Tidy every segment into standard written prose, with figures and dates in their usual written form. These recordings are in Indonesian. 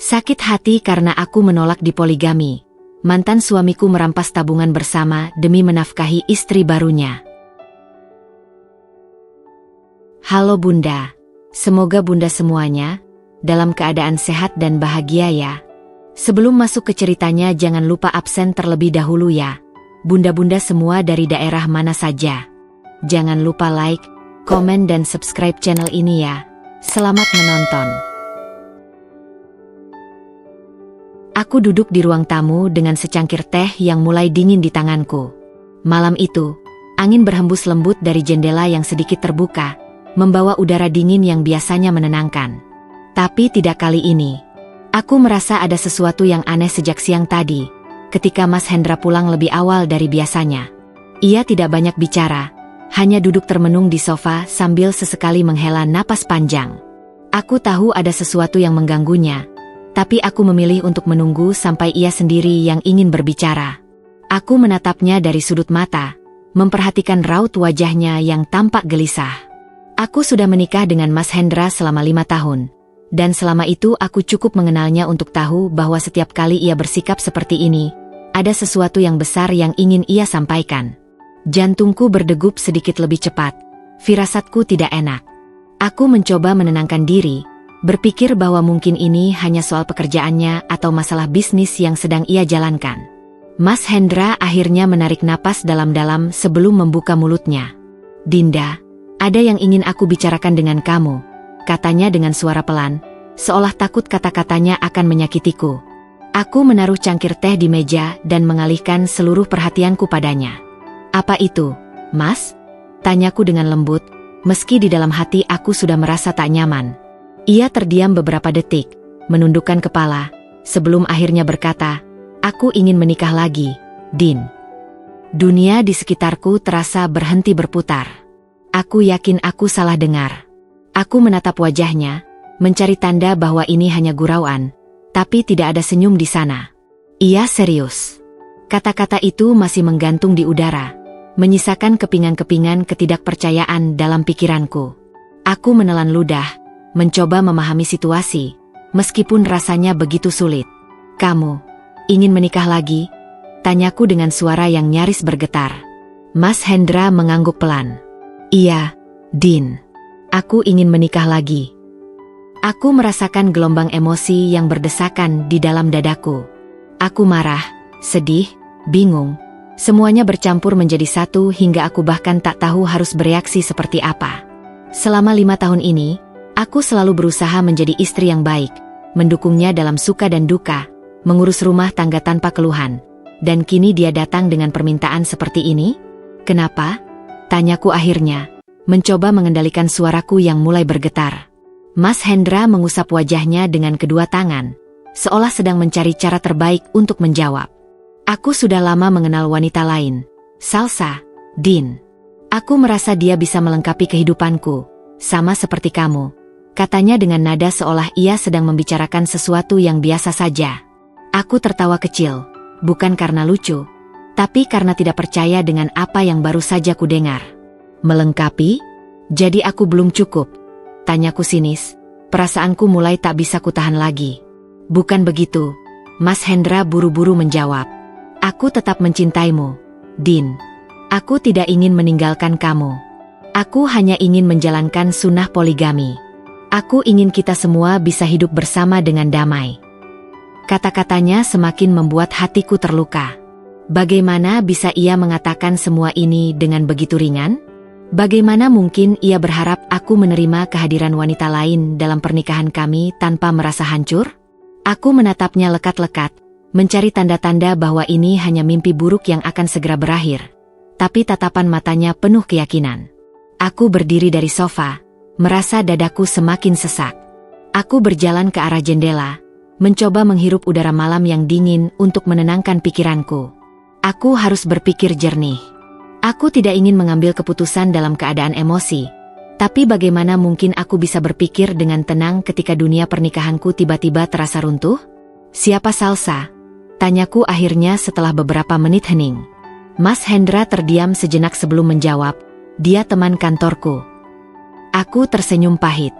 Sakit hati karena aku menolak dipoligami. Mantan suamiku merampas tabungan bersama demi menafkahi istri barunya. Halo Bunda, semoga Bunda semuanya dalam keadaan sehat dan bahagia ya. Sebelum masuk ke ceritanya jangan lupa absen terlebih dahulu ya. Bunda-bunda semua dari daerah mana saja. Jangan lupa like, komen dan subscribe channel ini ya. Selamat menonton. Aku duduk di ruang tamu dengan secangkir teh yang mulai dingin di tanganku. Malam itu, angin berhembus lembut dari jendela yang sedikit terbuka, membawa udara dingin yang biasanya menenangkan. Tapi tidak kali ini. Aku merasa ada sesuatu yang aneh sejak siang tadi, ketika Mas Hendra pulang lebih awal dari biasanya. Ia tidak banyak bicara, hanya duduk termenung di sofa sambil sesekali menghela napas panjang. Aku tahu ada sesuatu yang mengganggunya, tapi aku memilih untuk menunggu sampai ia sendiri yang ingin berbicara. Aku menatapnya dari sudut mata, memperhatikan raut wajahnya yang tampak gelisah. Aku sudah menikah dengan Mas Hendra selama 5 tahun. Dan selama itu aku cukup mengenalnya untuk tahu bahwa setiap kali ia bersikap seperti ini, ada sesuatu yang besar yang ingin ia sampaikan. Jantungku berdegup sedikit lebih cepat. Firasatku tidak enak. Aku mencoba menenangkan diri, berpikir bahwa mungkin ini hanya soal pekerjaannya atau masalah bisnis yang sedang ia jalankan. Mas Hendra akhirnya menarik napas dalam-dalam sebelum membuka mulutnya. "Dinda, ada yang ingin aku bicarakan dengan kamu," katanya dengan suara pelan, seolah takut kata-katanya akan menyakitiku. Aku menaruh cangkir teh di meja dan mengalihkan seluruh perhatianku padanya. "Apa itu, Mas?" tanyaku dengan lembut, meski di dalam hati aku sudah merasa tak nyaman. Ia terdiam beberapa detik, menundukkan kepala, sebelum akhirnya berkata, "Aku ingin menikah lagi, Din." Dunia di sekitarku terasa berhenti berputar. Aku yakin aku salah dengar. Aku menatap wajahnya, mencari tanda bahwa ini hanya gurauan, tapi tidak ada senyum di sana. Ia serius. Kata-kata itu masih menggantung di udara, menyisakan kepingan-kepingan ketidakpercayaan dalam pikiranku. Aku menelan ludah, mencoba memahami situasi, meskipun rasanya begitu sulit. "Kamu ingin menikah lagi?" tanyaku dengan suara yang nyaris bergetar. Mas Hendra mengangguk pelan. "Iya, Din. Aku ingin menikah lagi." Aku merasakan gelombang emosi yang berdesakan di dalam dadaku. Aku marah, sedih, bingung. Semuanya bercampur menjadi satu hingga aku bahkan tak tahu harus bereaksi seperti apa. Selama 5 tahun ini, aku selalu berusaha menjadi istri yang baik, mendukungnya dalam suka dan duka, mengurus rumah tangga tanpa keluhan. Dan kini dia datang dengan permintaan seperti ini? "Kenapa?" tanyaku akhirnya, mencoba mengendalikan suaraku yang mulai bergetar. Mas Hendra mengusap wajahnya dengan kedua tangan, seolah sedang mencari cara terbaik untuk menjawab. "Aku sudah lama mengenal wanita lain, Salsa, Din. Aku merasa dia bisa melengkapi kehidupanku, sama seperti kamu," katanya dengan nada seolah ia sedang membicarakan sesuatu yang biasa saja. Aku tertawa kecil, bukan karena lucu, tapi karena tidak percaya dengan apa yang baru saja kudengar. "Melengkapi? Jadi aku belum cukup?" tanyaku sinis. Perasaanku mulai tak bisa kutahan lagi. "Bukan begitu," Mas Hendra buru-buru menjawab. "Aku tetap mencintaimu, Din. Aku tidak ingin meninggalkan kamu. Aku hanya ingin menjalankan sunnah poligami. Aku ingin kita semua bisa hidup bersama dengan damai." Kata-katanya semakin membuat hatiku terluka. Bagaimana bisa ia mengatakan semua ini dengan begitu ringan? Bagaimana mungkin ia berharap aku menerima kehadiran wanita lain dalam pernikahan kami tanpa merasa hancur? Aku menatapnya lekat-lekat, mencari tanda-tanda bahwa ini hanya mimpi buruk yang akan segera berakhir. Tapi tatapan matanya penuh keyakinan. Aku berdiri dari sofa, merasa dadaku semakin sesak. Aku berjalan ke arah jendela, mencoba menghirup udara malam yang dingin untuk menenangkan pikiranku. Aku harus berpikir jernih. Aku tidak ingin mengambil keputusan dalam keadaan emosi, tapi bagaimana mungkin aku bisa berpikir dengan tenang ketika dunia pernikahanku tiba-tiba terasa runtuh? "Siapa Salsa?" tanyaku akhirnya setelah beberapa menit hening. Mas Hendra terdiam sejenak sebelum menjawab, "Dia teman kantorku." Aku tersenyum pahit.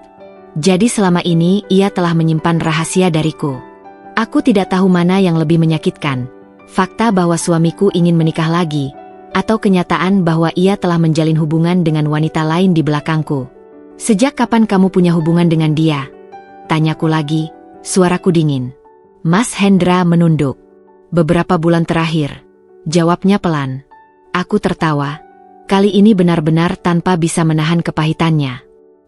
Jadi selama ini ia telah menyimpan rahasia dariku. Aku tidak tahu mana yang lebih menyakitkan, fakta bahwa suamiku ingin menikah lagi, atau kenyataan bahwa ia telah menjalin hubungan dengan wanita lain di belakangku. Sejak kapan kamu punya hubungan dengan dia? Tanyaku lagi, suaraku dingin. Mas Hendra menunduk. Beberapa bulan terakhir, jawabnya pelan. Aku tertawa. Kali ini benar-benar tanpa bisa menahan kepahitannya.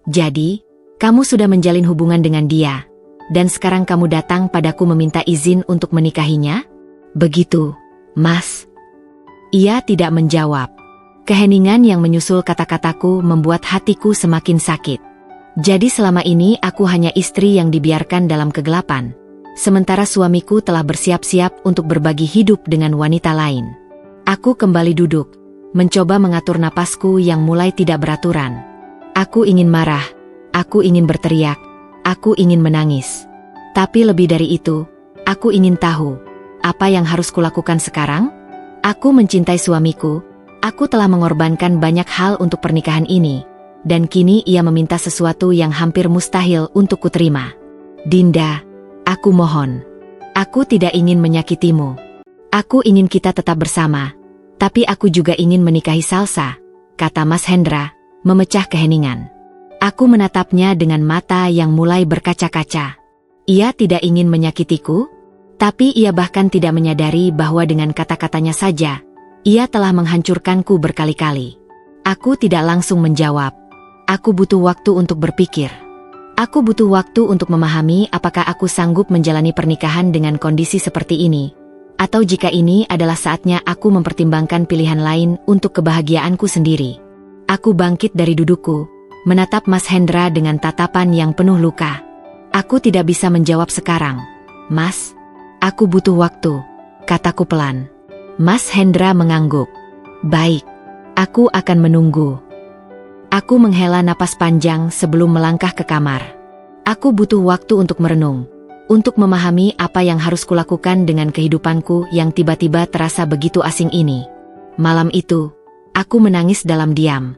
Jadi, kamu sudah menjalin hubungan dengan dia, dan sekarang kamu datang padaku meminta izin untuk menikahinya? Begitu, Mas. Ia tidak menjawab. Keheningan yang menyusul kata-kataku membuat hatiku semakin sakit. Jadi selama ini aku hanya istri yang dibiarkan dalam kegelapan, sementara suamiku telah bersiap-siap untuk berbagi hidup dengan wanita lain. Aku kembali duduk, mencoba mengatur napasku yang mulai tidak beraturan. Aku ingin marah, aku ingin berteriak, aku ingin menangis. Tapi lebih dari itu, aku ingin tahu, apa yang harus kulakukan sekarang? Aku mencintai suamiku, aku telah mengorbankan banyak hal untuk pernikahan ini, dan kini ia meminta sesuatu yang hampir mustahil untuk kuterima. Dinda, aku mohon. Aku tidak ingin menyakitimu. Aku ingin kita tetap bersama, tapi aku juga ingin menikahi Salsa, kata Mas Hendra, memecah keheningan. Aku menatapnya dengan mata yang mulai berkaca-kaca. Ia tidak ingin menyakitiku, tapi ia bahkan tidak menyadari bahwa dengan kata-katanya saja, ia telah menghancurkanku berkali-kali. Aku tidak langsung menjawab. Aku butuh waktu untuk berpikir. Aku butuh waktu untuk memahami apakah aku sanggup menjalani pernikahan dengan kondisi seperti ini, atau jika ini adalah saatnya aku mempertimbangkan pilihan lain untuk kebahagiaanku sendiri. Aku bangkit dari dudukku, menatap Mas Hendra dengan tatapan yang penuh luka. Aku tidak bisa menjawab sekarang, Mas. Aku butuh waktu, kataku pelan. Mas Hendra mengangguk. Baik, aku akan menunggu. Aku menghela napas panjang sebelum melangkah ke kamar. Aku butuh waktu untuk merenung, untuk memahami apa yang harus kulakukan dengan kehidupanku yang tiba-tiba terasa begitu asing ini. Malam itu, aku menangis dalam diam.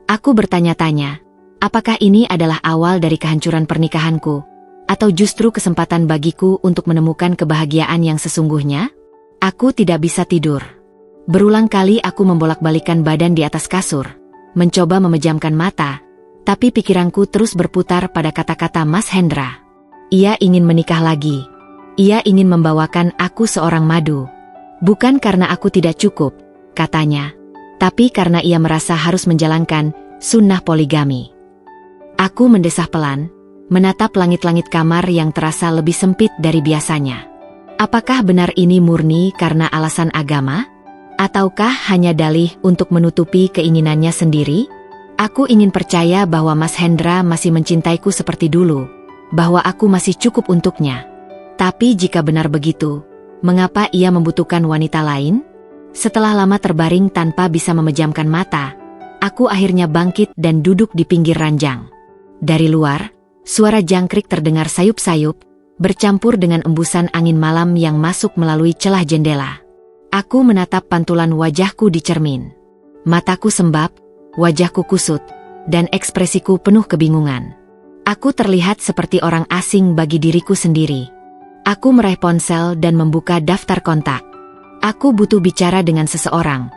Aku bertanya-tanya, apakah ini adalah awal dari kehancuran pernikahanku, atau justru kesempatan bagiku untuk menemukan kebahagiaan yang sesungguhnya? Aku tidak bisa tidur. Berulang kali aku membolak-balikan badan di atas kasur, mencoba memejamkan mata, tapi pikiranku terus berputar pada kata-kata Mas Hendra. Ia ingin menikah lagi. Ia ingin membawakan aku seorang madu. Bukan karena aku tidak cukup, katanya, tapi karena ia merasa harus menjalankan sunnah poligami. Aku mendesah pelan, menatap langit-langit kamar yang terasa lebih sempit dari biasanya. Apakah benar ini murni karena alasan agama? Ataukah hanya dalih untuk menutupi keinginannya sendiri? Aku ingin percaya bahwa Mas Hendra masih mencintaiku seperti dulu, bahwa aku masih cukup untuknya. Tapi jika benar begitu, mengapa ia membutuhkan wanita lain? Setelah lama terbaring tanpa bisa memejamkan mata, aku akhirnya bangkit dan duduk di pinggir ranjang. Dari luar, suara jangkrik terdengar sayup-sayup, bercampur dengan embusan angin malam yang masuk melalui celah jendela. Aku menatap pantulan wajahku di cermin. Mataku sembab, wajahku kusut, dan ekspresiku penuh kebingungan. Aku terlihat seperti orang asing bagi diriku sendiri. Aku meraih ponsel dan membuka daftar kontak. Aku butuh bicara dengan seseorang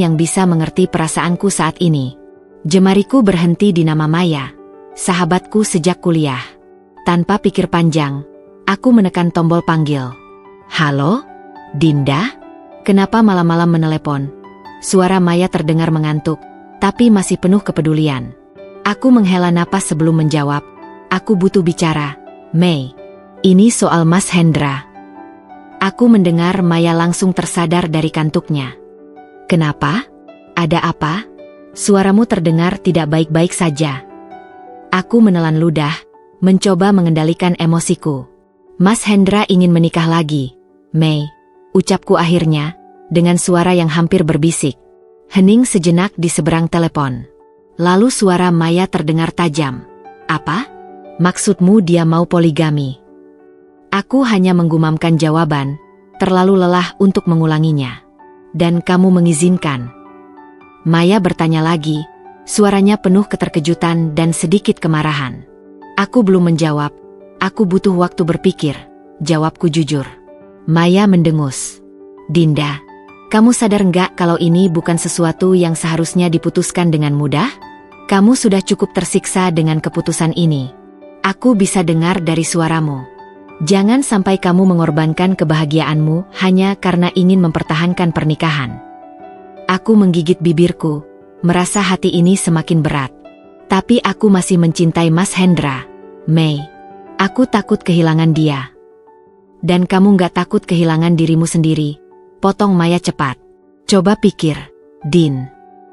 yang bisa mengerti perasaanku saat ini. Jemariku berhenti di nama Maya, sahabatku sejak kuliah. Tanpa pikir panjang, aku menekan tombol panggil. Halo? Dinda? Kenapa malam-malam menelepon? Suara Maya terdengar mengantuk, tapi masih penuh kepedulian. Aku menghela napas sebelum menjawab. Aku butuh bicara, Mei. Ini soal Mas Hendra. Aku mendengar Maya langsung tersadar dari kantuknya. Kenapa? Ada apa? Suaramu terdengar tidak baik-baik saja. Aku menelan ludah, mencoba mengendalikan emosiku. Mas Hendra ingin menikah lagi, Mei, ucapku akhirnya, dengan suara yang hampir berbisik. Hening sejenak di seberang telepon. Lalu suara Maya terdengar tajam. Apa? Maksudmu dia mau poligami? Aku hanya menggumamkan jawaban, terlalu lelah untuk mengulanginya. Dan kamu mengizinkan? Maya bertanya lagi, suaranya penuh keterkejutan dan sedikit kemarahan. Aku belum menjawab, aku butuh waktu berpikir, jawabku jujur. Maya mendengus. Dinda, kamu sadar nggak kalau ini bukan sesuatu yang seharusnya diputuskan dengan mudah? Kamu sudah cukup tersiksa dengan keputusan ini. Aku bisa dengar dari suaramu. Jangan sampai kamu mengorbankan kebahagiaanmu hanya karena ingin mempertahankan pernikahan. Aku menggigit bibirku, merasa hati ini semakin berat. Tapi aku masih mencintai Mas Hendra, Mei. Aku takut kehilangan dia. Dan kamu nggak takut kehilangan dirimu sendiri, potong Maya cepat. Coba pikir, Din.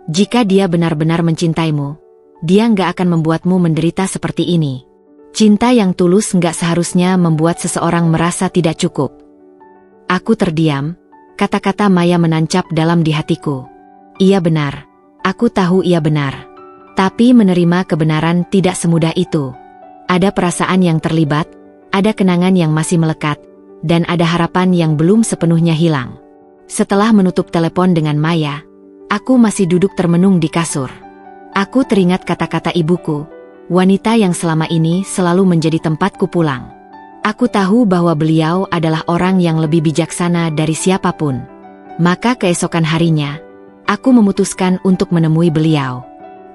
Jika dia benar-benar mencintaimu, dia nggak akan membuatmu menderita seperti ini. Cinta yang tulus nggak seharusnya membuat seseorang merasa tidak cukup. Aku terdiam, kata-kata Maya menancap dalam di hatiku. Iya benar, aku tahu ia benar. Tapi menerima kebenaran tidak semudah itu. Ada perasaan yang terlibat, ada kenangan yang masih melekat, dan ada harapan yang belum sepenuhnya hilang. Setelah menutup telepon dengan Maya, aku masih duduk termenung di kasur. Aku teringat kata-kata ibuku, wanita yang selama ini selalu menjadi tempatku pulang. Aku tahu bahwa beliau adalah orang yang lebih bijaksana dari siapapun. Maka keesokan harinya, aku memutuskan untuk menemui beliau.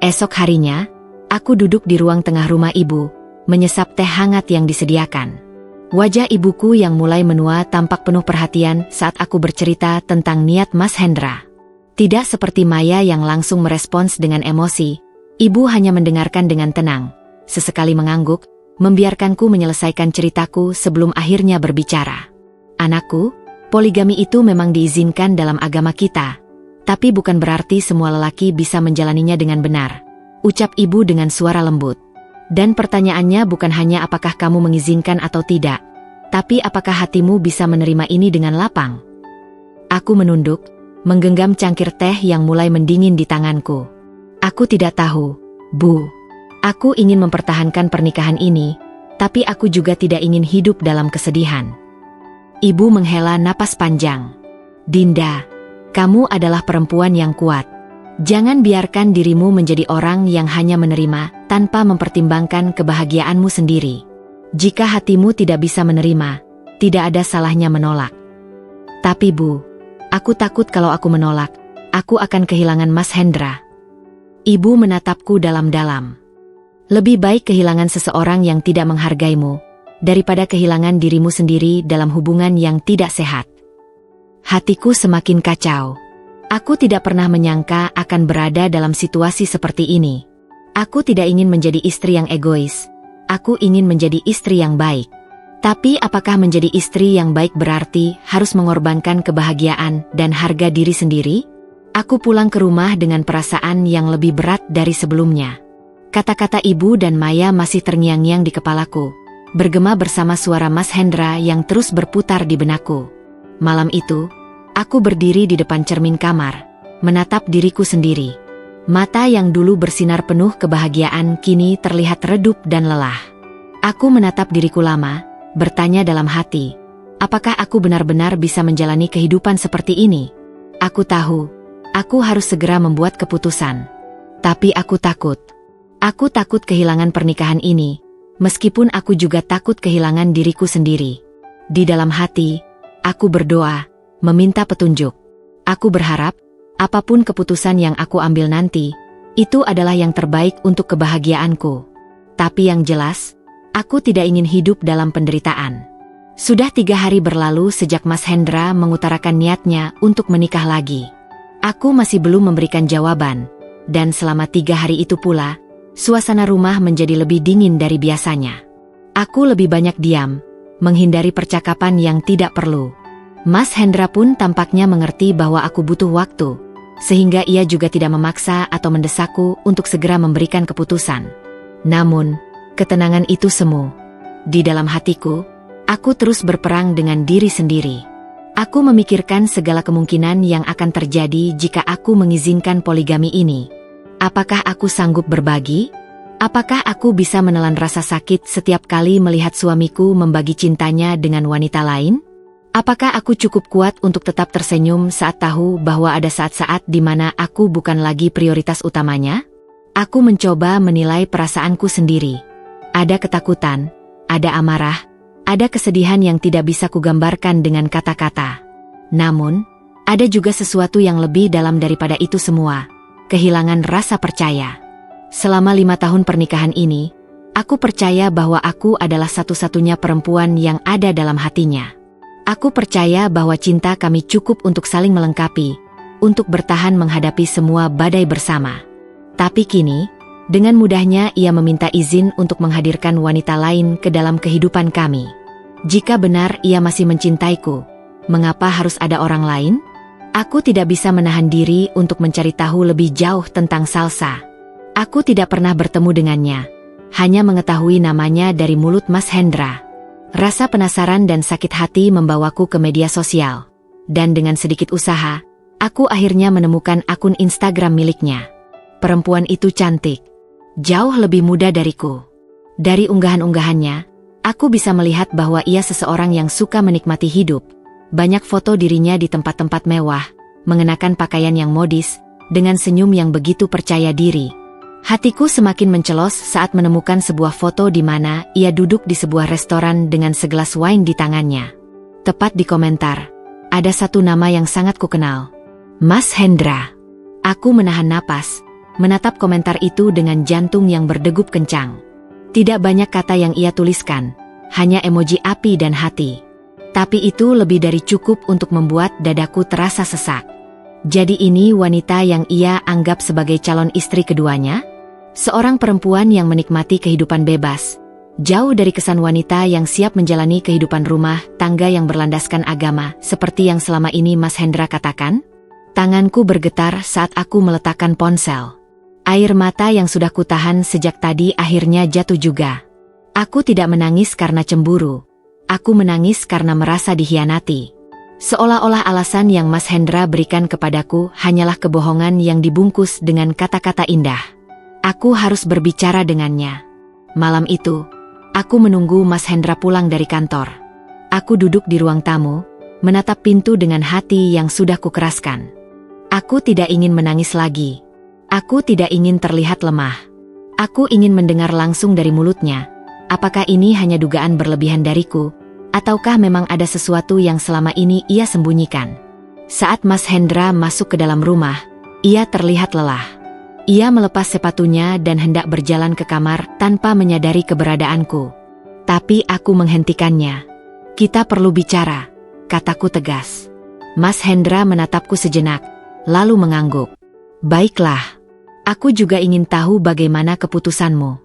Esok harinya, aku duduk di ruang tengah rumah ibu, menyesap teh hangat yang disediakan. Wajah ibuku yang mulai menua tampak penuh perhatian saat aku bercerita tentang niat Mas Hendra. Tidak seperti Maya yang langsung merespons dengan emosi, ibu hanya mendengarkan dengan tenang, sesekali mengangguk, membiarkanku menyelesaikan ceritaku sebelum akhirnya berbicara. Anakku, poligami itu memang diizinkan dalam agama kita, tapi bukan berarti semua lelaki bisa menjalaninya dengan benar, ucap ibu dengan suara lembut. Dan pertanyaannya bukan hanya apakah kamu mengizinkan atau tidak, tapi apakah hatimu bisa menerima ini dengan lapang? Aku menunduk, menggenggam cangkir teh yang mulai mendingin di tanganku. Aku tidak tahu, Bu. Aku ingin mempertahankan pernikahan ini, tapi aku juga tidak ingin hidup dalam kesedihan. Ibu menghela napas panjang. Dinda, kamu adalah perempuan yang kuat. Jangan biarkan dirimu menjadi orang yang hanya menerima tanpa mempertimbangkan kebahagiaanmu sendiri. Jika hatimu tidak bisa menerima, tidak ada salahnya menolak. Tapi Bu, aku takut kalau aku menolak, aku akan kehilangan Mas Hendra. Ibu menatapku dalam-dalam. Lebih baik kehilangan seseorang yang tidak menghargaimu, daripada kehilangan dirimu sendiri dalam hubungan yang tidak sehat. Hatiku semakin kacau. Aku tidak pernah menyangka akan berada dalam situasi seperti ini. Aku tidak ingin menjadi istri yang egois. Aku ingin menjadi istri yang baik. Tapi apakah menjadi istri yang baik berarti harus mengorbankan kebahagiaan dan harga diri sendiri? Aku pulang ke rumah dengan perasaan yang lebih berat dari sebelumnya. Kata-kata ibu dan Maya masih terngiang-ngiang di kepalaku, bergema bersama suara Mas Hendra yang terus berputar di benakku. Malam itu, aku berdiri di depan cermin kamar, menatap diriku sendiri. Mata yang dulu bersinar penuh kebahagiaan kini terlihat redup dan lelah. Aku menatap diriku lama, bertanya dalam hati, apakah aku benar-benar bisa menjalani kehidupan seperti ini? Aku tahu, aku harus segera membuat keputusan. Tapi aku takut. Aku takut kehilangan pernikahan ini, meskipun aku juga takut kehilangan diriku sendiri. Di dalam hati, aku berdoa, meminta petunjuk. Aku berharap, apapun keputusan yang aku ambil nanti, itu adalah yang terbaik untuk kebahagiaanku. Tapi yang jelas, aku tidak ingin hidup dalam penderitaan. Sudah 3 hari berlalu sejak Mas Hendra mengutarakan niatnya untuk menikah lagi. Aku masih belum memberikan jawaban, dan selama 3 hari itu pula, suasana rumah menjadi lebih dingin dari biasanya. Aku lebih banyak diam, menghindari percakapan yang tidak perlu. Mas Hendra pun tampaknya mengerti bahwa aku butuh waktu, sehingga ia juga tidak memaksa atau mendesakku untuk segera memberikan keputusan. Namun, ketenangan itu semu. Di dalam hatiku, aku terus berperang dengan diri sendiri. Aku memikirkan segala kemungkinan yang akan terjadi jika aku mengizinkan poligami ini. Apakah aku sanggup berbagi? Apakah aku bisa menelan rasa sakit setiap kali melihat suamiku membagi cintanya dengan wanita lain? Apakah aku cukup kuat untuk tetap tersenyum saat tahu bahwa ada saat-saat di mana aku bukan lagi prioritas utamanya? Aku mencoba menilai perasaanku sendiri. Ada ketakutan, ada amarah, Ada kesedihan yang tidak bisa kugambarkan dengan kata-kata. Namun, ada juga sesuatu yang lebih dalam daripada itu semua, kehilangan rasa percaya. Selama 5 tahun pernikahan ini, aku percaya bahwa aku adalah satu-satunya perempuan yang ada dalam hatinya. Aku percaya bahwa cinta kami cukup untuk saling melengkapi, untuk bertahan menghadapi semua badai bersama. Tapi kini, dengan mudahnya ia meminta izin untuk menghadirkan wanita lain ke dalam kehidupan kami. Jika benar ia masih mencintaiku, mengapa harus ada orang lain? Aku tidak bisa menahan diri untuk mencari tahu lebih jauh tentang Salsa. Aku tidak pernah bertemu dengannya, hanya mengetahui namanya dari mulut Mas Hendra. Rasa penasaran dan sakit hati membawaku ke media sosial. Dan dengan sedikit usaha, aku akhirnya menemukan akun Instagram miliknya. Perempuan itu cantik. Jauh lebih muda dariku. Dari unggahan-unggahannya, aku bisa melihat bahwa ia seseorang yang suka menikmati hidup. Banyak foto dirinya di tempat-tempat mewah, mengenakan pakaian yang modis, dengan senyum yang begitu percaya diri. Hatiku semakin mencelos saat menemukan sebuah foto di mana ia duduk di sebuah restoran dengan segelas wine di tangannya. Tepat di komentar, ada satu nama yang sangat kukenal. Mas Hendra. Aku menahan napas, menatap komentar itu dengan jantung yang berdegup kencang. Tidak banyak kata yang ia tuliskan, hanya emoji api dan hati. Tapi itu lebih dari cukup untuk membuat dadaku terasa sesak. Jadi ini wanita yang ia anggap sebagai calon istri keduanya? Seorang perempuan yang menikmati kehidupan bebas, jauh dari kesan wanita yang siap menjalani kehidupan rumah tangga yang berlandaskan agama, seperti yang selama ini Mas Hendra katakan? Tanganku bergetar saat aku meletakkan ponsel. Air mata yang sudah kutahan sejak tadi akhirnya jatuh juga. Aku tidak menangis karena cemburu. Aku menangis karena merasa dikhianati. Seolah-olah alasan yang Mas Hendra berikan kepadaku hanyalah kebohongan yang dibungkus dengan kata-kata indah. Aku harus berbicara dengannya. Malam itu, aku menunggu Mas Hendra pulang dari kantor. Aku duduk di ruang tamu, menatap pintu dengan hati yang sudah kukeraskan. Aku tidak ingin menangis lagi. Aku tidak ingin terlihat lemah. Aku ingin mendengar langsung dari mulutnya. Apakah ini hanya dugaan berlebihan dariku, ataukah memang ada sesuatu yang selama ini ia sembunyikan? Saat Mas Hendra masuk ke dalam rumah, ia terlihat lelah. Ia melepas sepatunya dan hendak berjalan ke kamar tanpa menyadari keberadaanku. Tapi aku menghentikannya. Kita perlu bicara, kataku tegas. Mas Hendra menatapku sejenak, lalu mengangguk. Baiklah. Aku juga ingin tahu bagaimana keputusanmu.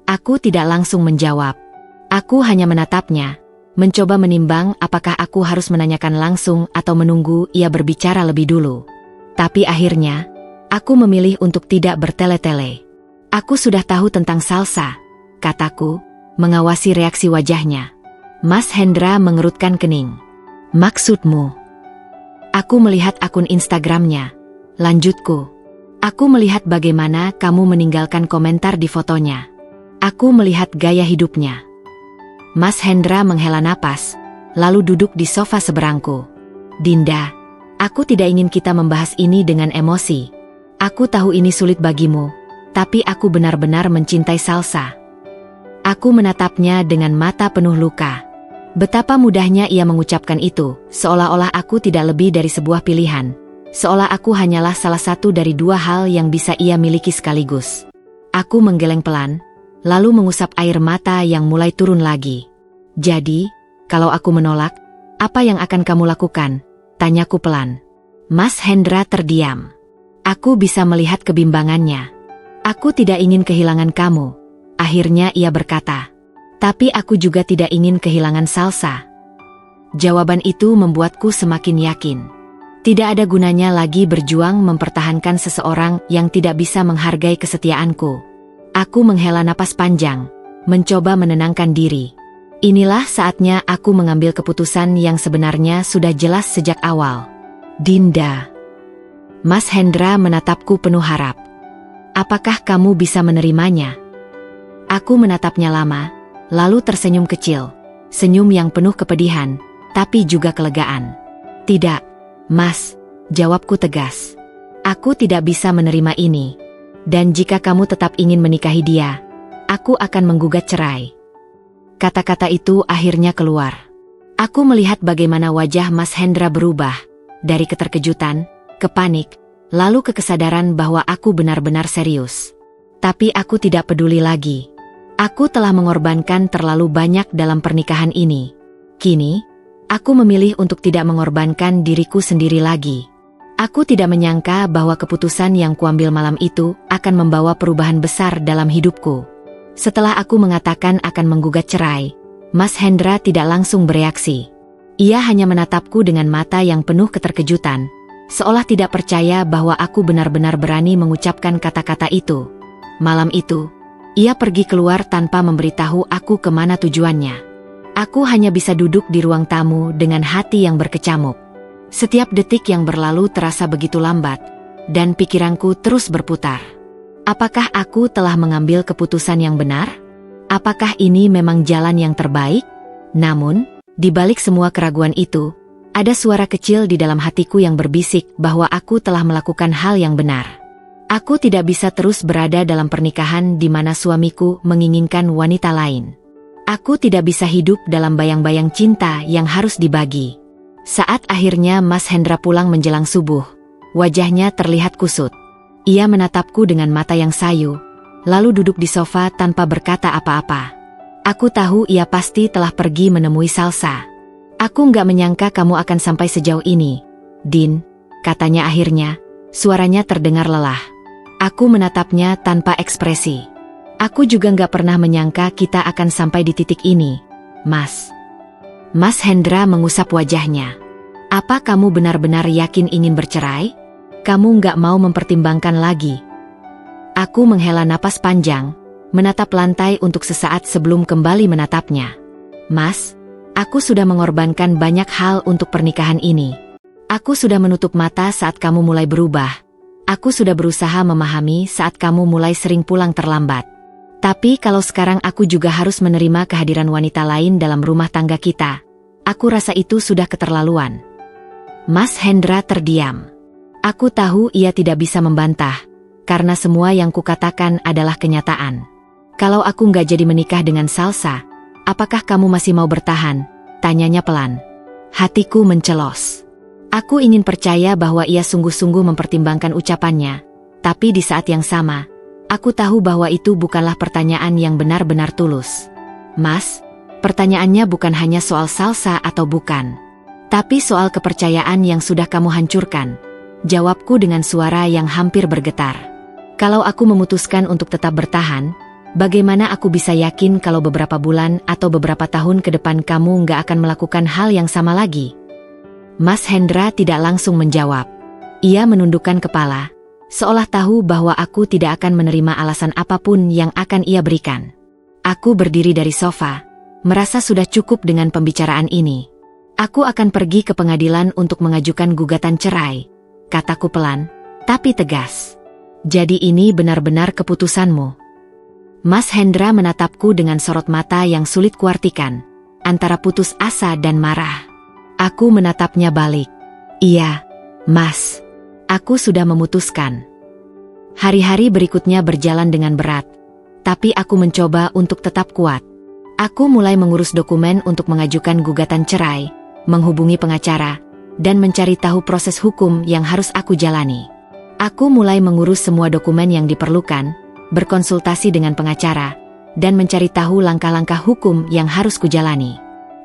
Aku tidak langsung menjawab. Aku hanya menatapnya, mencoba menimbang apakah aku harus menanyakan langsung atau menunggu ia berbicara lebih dulu. Tapi akhirnya, aku memilih untuk tidak bertele-tele. Aku sudah tahu tentang Salsa, kataku, mengawasi reaksi wajahnya. Mas Hendra mengerutkan kening. Maksudmu? Aku melihat akun Instagramnya. Lanjutku. Aku melihat bagaimana kamu meninggalkan komentar di fotonya. Aku melihat gaya hidupnya. Mas Hendra menghela napas, lalu duduk di sofa seberangku. Dinda, aku tidak ingin kita membahas ini dengan emosi. Aku tahu ini sulit bagimu, tapi aku benar-benar mencintai Salsa. Aku menatapnya dengan mata penuh luka. Betapa mudahnya ia mengucapkan itu, seolah-olah aku tidak lebih dari sebuah pilihan. Seolah aku hanyalah salah satu dari dua hal yang bisa ia miliki sekaligus. Aku menggeleng pelan, lalu mengusap air mata yang mulai turun lagi. Jadi, kalau aku menolak, apa yang akan kamu lakukan? Tanyaku pelan. Mas Hendra terdiam. Aku bisa melihat kebimbangannya. Aku tidak ingin kehilangan kamu. Akhirnya ia berkata. Tapi aku juga tidak ingin kehilangan Salsa. Jawaban itu membuatku semakin yakin. Tidak ada gunanya lagi berjuang mempertahankan seseorang yang tidak bisa menghargai kesetiaanku. Aku menghela napas panjang, mencoba menenangkan diri. Inilah saatnya aku mengambil keputusan yang sebenarnya sudah jelas sejak awal. Dinda. Mas Hendra menatapku penuh harap. Apakah kamu bisa menerimanya? Aku menatapnya lama, lalu tersenyum kecil. Senyum yang penuh kepedihan, tapi juga kelegaan. Tidak. Mas, jawabku tegas. Aku tidak bisa menerima ini. Dan jika kamu tetap ingin menikahi dia, aku akan menggugat cerai. Kata-kata itu akhirnya keluar. Aku melihat bagaimana wajah Mas Hendra berubah, dari keterkejutan, ke panik, lalu ke kesadaran bahwa aku benar-benar serius. Tapi aku tidak peduli lagi. Aku telah mengorbankan terlalu banyak dalam pernikahan ini. Kini, aku memilih untuk tidak mengorbankan diriku sendiri lagi. Aku tidak menyangka bahwa keputusan yang kuambil malam itu akan membawa perubahan besar dalam hidupku. Setelah aku mengatakan akan menggugat cerai, Mas Hendra tidak langsung bereaksi. Ia hanya menatapku dengan mata yang penuh keterkejutan, seolah tidak percaya bahwa aku benar-benar berani mengucapkan kata-kata itu. Malam itu, ia pergi keluar tanpa memberitahu aku kemana tujuannya. Aku hanya bisa duduk di ruang tamu dengan hati yang berkecamuk. Setiap detik yang berlalu terasa begitu lambat, dan pikiranku terus berputar. Apakah aku telah mengambil keputusan yang benar? Apakah ini memang jalan yang terbaik? Namun, di balik semua keraguan itu, ada suara kecil di dalam hatiku yang berbisik bahwa aku telah melakukan hal yang benar. Aku tidak bisa terus berada dalam pernikahan di mana suamiku menginginkan wanita lain. Aku tidak bisa hidup dalam bayang-bayang cinta yang harus dibagi. Saat akhirnya Mas Hendra pulang menjelang subuh, wajahnya terlihat kusut. Ia menatapku dengan mata yang sayu, lalu duduk di sofa tanpa berkata apa-apa. Aku tahu ia pasti telah pergi menemui Salsa. Aku nggak menyangka kamu akan sampai sejauh ini, Din, katanya akhirnya, suaranya terdengar lelah. Aku menatapnya tanpa ekspresi. Aku juga nggak pernah menyangka kita akan sampai di titik ini, Mas. Mas Hendra mengusap wajahnya. Apa kamu benar-benar yakin ingin bercerai? Kamu nggak mau mempertimbangkan lagi? Aku menghela napas panjang, menatap lantai untuk sesaat sebelum kembali menatapnya. Mas, aku sudah mengorbankan banyak hal untuk pernikahan ini. Aku sudah menutup mata saat kamu mulai berubah. Aku sudah berusaha memahami saat kamu mulai sering pulang terlambat. Tapi kalau sekarang aku juga harus menerima kehadiran wanita lain dalam rumah tangga kita, aku rasa itu sudah keterlaluan. Mas Hendra terdiam. Aku tahu ia tidak bisa membantah, karena semua yang kukatakan adalah kenyataan. Kalau aku nggak jadi menikah dengan Salsa, apakah kamu masih mau bertahan? Tanyanya pelan. Hatiku mencelos. Aku ingin percaya bahwa ia sungguh-sungguh mempertimbangkan ucapannya, tapi di saat yang sama, aku tahu bahwa itu bukanlah pertanyaan yang benar-benar tulus. Mas, pertanyaannya bukan hanya soal Salsa atau bukan, tapi soal kepercayaan yang sudah kamu hancurkan. Jawabku dengan suara yang hampir bergetar. Kalau aku memutuskan untuk tetap bertahan, bagaimana aku bisa yakin kalau beberapa bulan atau beberapa tahun ke depan kamu nggak akan melakukan hal yang sama lagi? Mas Hendra tidak langsung menjawab. Ia menundukkan kepala, seolah tahu bahwa aku tidak akan menerima alasan apapun yang akan ia berikan. Aku berdiri dari sofa, merasa sudah cukup dengan pembicaraan ini. Aku akan pergi ke pengadilan untuk mengajukan gugatan cerai, kataku pelan, tapi tegas. Jadi ini benar-benar keputusanmu? Mas Hendra menatapku dengan sorot mata yang sulit kuartikan, antara putus asa dan marah. Aku menatapnya balik. Iya, Mas. Aku sudah memutuskan. Hari-hari berikutnya berjalan dengan berat, tapi aku mencoba untuk tetap kuat. Aku mulai mengurus dokumen untuk mengajukan gugatan cerai, menghubungi pengacara, dan mencari tahu proses hukum yang harus aku jalani. Aku mulai mengurus semua dokumen yang diperlukan, berkonsultasi dengan pengacara, dan mencari tahu langkah-langkah hukum yang harus kujalani.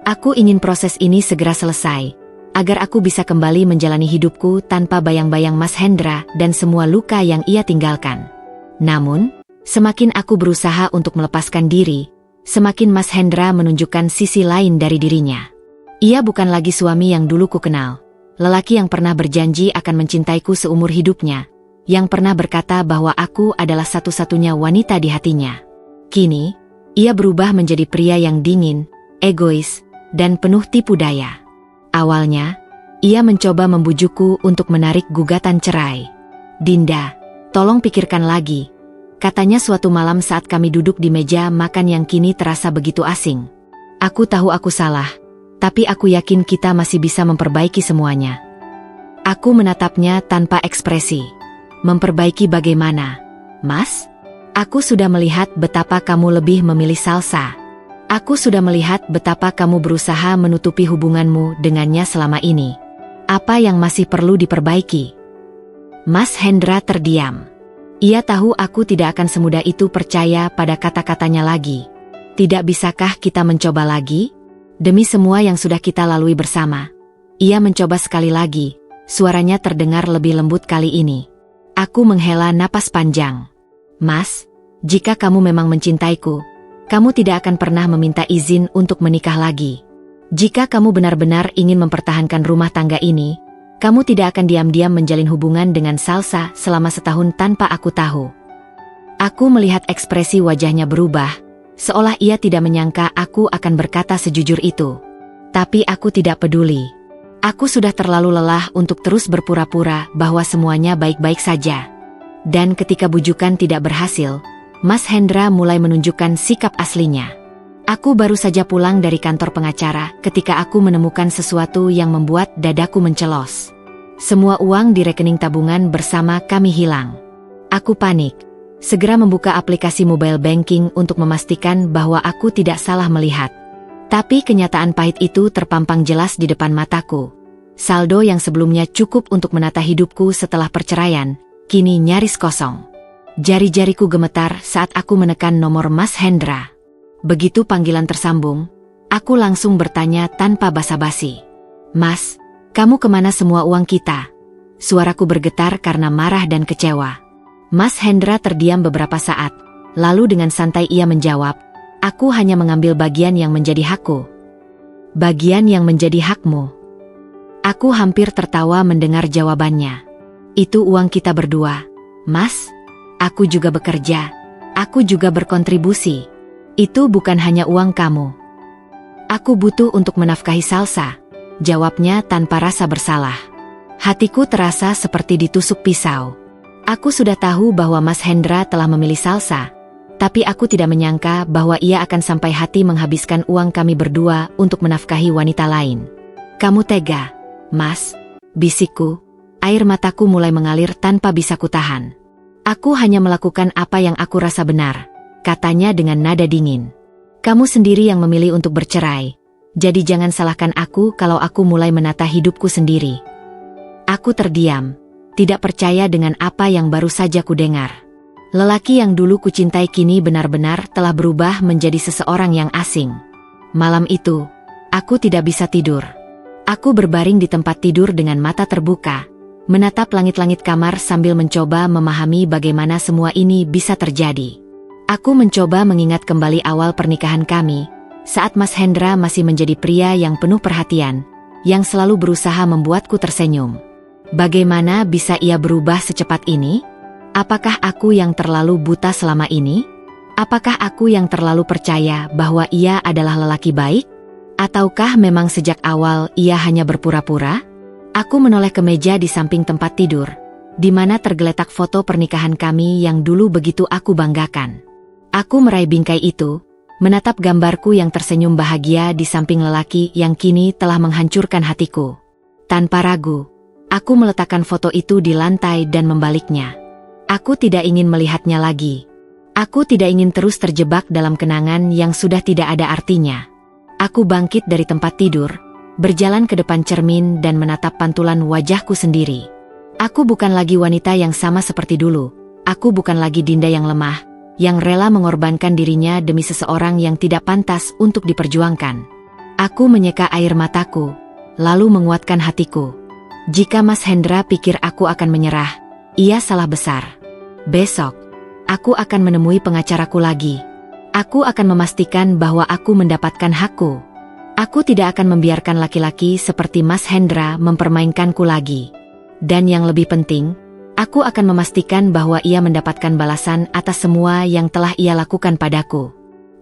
Aku ingin proses ini segera selesai, agar aku bisa kembali menjalani hidupku tanpa bayang-bayang Mas Hendra dan semua luka yang ia tinggalkan. Namun, semakin aku berusaha untuk melepaskan diri, semakin Mas Hendra menunjukkan sisi lain dari dirinya. Ia bukan lagi suami yang dulu ku kenal, lelaki yang pernah berjanji akan mencintaiku seumur hidupnya, yang pernah berkata bahwa aku adalah satu-satunya wanita di hatinya. Kini, ia berubah menjadi pria yang dingin, egois, dan penuh tipu daya. Awalnya, ia mencoba membujukku untuk menarik gugatan cerai. Dinda, tolong pikirkan lagi, katanya suatu malam saat kami duduk di meja makan yang kini terasa begitu asing. Aku tahu aku salah, tapi aku yakin kita masih bisa memperbaiki semuanya. Aku menatapnya tanpa ekspresi. Memperbaiki bagaimana, Mas? Aku sudah melihat betapa kamu lebih memilih Salsa. Aku sudah melihat betapa kamu berusaha menutupi hubunganmu dengannya selama ini. Apa yang masih perlu diperbaiki? Mas Hendra terdiam. Ia tahu aku tidak akan semudah itu percaya pada kata-katanya lagi. Tidak bisakah kita mencoba lagi? Demi semua yang sudah kita lalui bersama. Ia mencoba sekali lagi. Suaranya terdengar lebih lembut kali ini. Aku menghela napas panjang. Mas, jika kamu memang mencintaiku, kamu tidak akan pernah meminta izin untuk menikah lagi. Jika kamu benar-benar ingin mempertahankan rumah tangga ini, kamu tidak akan diam-diam menjalin hubungan dengan Salsa selama setahun tanpa aku tahu. Aku melihat ekspresi wajahnya berubah, seolah ia tidak menyangka aku akan berkata sejujur itu. Tapi aku tidak peduli. Aku sudah terlalu lelah untuk terus berpura-pura bahwa semuanya baik-baik saja. Dan ketika bujukan tidak berhasil, Mas Hendra mulai menunjukkan sikap aslinya. Aku baru saja pulang dari kantor pengacara ketika aku menemukan sesuatu yang membuat dadaku mencelos. Semua uang di rekening tabungan bersama kami hilang. Aku panik. Segera membuka aplikasi mobile banking untuk memastikan bahwa aku tidak salah melihat. Tapi kenyataan pahit itu terpampang jelas di depan mataku. Saldo yang sebelumnya cukup untuk menata hidupku setelah perceraian, kini nyaris kosong. Jari-jariku gemetar saat aku menekan nomor Mas Hendra. Begitu panggilan tersambung, aku langsung bertanya tanpa basa-basi. Mas, kamu kemana semua uang kita? Suaraku bergetar karena marah dan kecewa. Mas Hendra terdiam beberapa saat, lalu dengan santai ia menjawab, aku hanya mengambil bagian yang menjadi hakku. Bagian yang menjadi hakmu. Aku hampir tertawa mendengar jawabannya. Itu uang kita berdua, Mas. Aku juga bekerja. Aku juga berkontribusi. Itu bukan hanya uang kamu. Aku butuh untuk menafkahi Salsa, jawabnya tanpa rasa bersalah. Hatiku terasa seperti ditusuk pisau. Aku sudah tahu bahwa Mas Hendra telah memilih Salsa, tapi aku tidak menyangka bahwa ia akan sampai hati menghabiskan uang kami berdua untuk menafkahi wanita lain. Kamu tega, Mas, bisikku. Air mataku mulai mengalir tanpa bisa kutahan. Aku hanya melakukan apa yang aku rasa benar, katanya dengan nada dingin. Kamu sendiri yang memilih untuk bercerai, jadi jangan salahkan aku kalau aku mulai menata hidupku sendiri. Aku terdiam, tidak percaya dengan apa yang baru saja kudengar. Lelaki yang dulu kucintai kini benar-benar telah berubah menjadi seseorang yang asing. Malam itu, aku tidak bisa tidur. Aku berbaring di tempat tidur dengan mata terbuka, menatap langit-langit kamar sambil mencoba memahami bagaimana semua ini bisa terjadi. Aku mencoba mengingat kembali awal pernikahan kami, saat Mas Hendra masih menjadi pria yang penuh perhatian, yang selalu berusaha membuatku tersenyum. Bagaimana bisa ia berubah secepat ini? Apakah aku yang terlalu buta selama ini? Apakah aku yang terlalu percaya bahwa ia adalah lelaki baik? Ataukah memang sejak awal ia hanya berpura-pura? Aku menoleh ke meja di samping tempat tidur, di mana tergeletak foto pernikahan kami yang dulu begitu aku banggakan. Aku meraih bingkai itu, menatap gambarku yang tersenyum bahagia di samping lelaki yang kini telah menghancurkan hatiku. Tanpa ragu, aku meletakkan foto itu di lantai dan membaliknya. Aku tidak ingin melihatnya lagi. Aku tidak ingin terus terjebak dalam kenangan yang sudah tidak ada artinya. Aku bangkit dari tempat tidur, berjalan ke depan cermin dan menatap pantulan wajahku sendiri. Aku bukan lagi wanita yang sama seperti dulu. Aku bukan lagi Dinda yang lemah, yang rela mengorbankan dirinya demi seseorang yang tidak pantas untuk diperjuangkan. Aku menyeka air mataku, lalu menguatkan hatiku. Jika Mas Hendra pikir aku akan menyerah, ia salah besar. Besok, aku akan menemui pengacaraku lagi. Aku akan memastikan bahwa aku mendapatkan hakku. Aku tidak akan membiarkan laki-laki seperti Mas Hendra mempermainkanku lagi. Dan yang lebih penting, aku akan memastikan bahwa ia mendapatkan balasan atas semua yang telah ia lakukan padaku.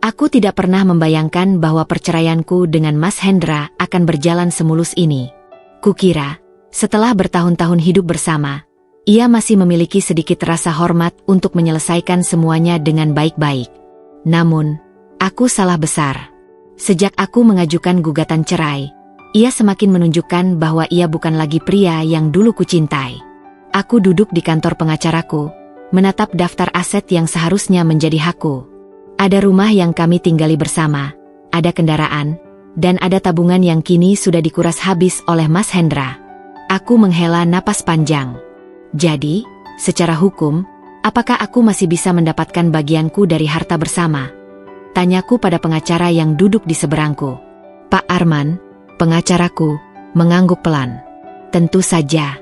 Aku tidak pernah membayangkan bahwa perceraianku dengan Mas Hendra akan berjalan semulus ini. Kukira, setelah bertahun-tahun hidup bersama, ia masih memiliki sedikit rasa hormat untuk menyelesaikan semuanya dengan baik-baik. Namun, aku salah besar. Sejak aku mengajukan gugatan cerai, ia semakin menunjukkan bahwa ia bukan lagi pria yang dulu kucintai. Aku duduk di kantor pengacaraku, menatap daftar aset yang seharusnya menjadi hakku. Ada rumah yang kami tinggali bersama, ada kendaraan, dan ada tabungan yang kini sudah dikuras habis oleh Mas Hendra. Aku menghela napas panjang. Jadi, secara hukum, apakah aku masih bisa mendapatkan bagianku dari harta bersama? Tanyaku pada pengacara yang duduk di seberangku. Pak Arman, pengacaraku, mengangguk pelan. Tentu saja.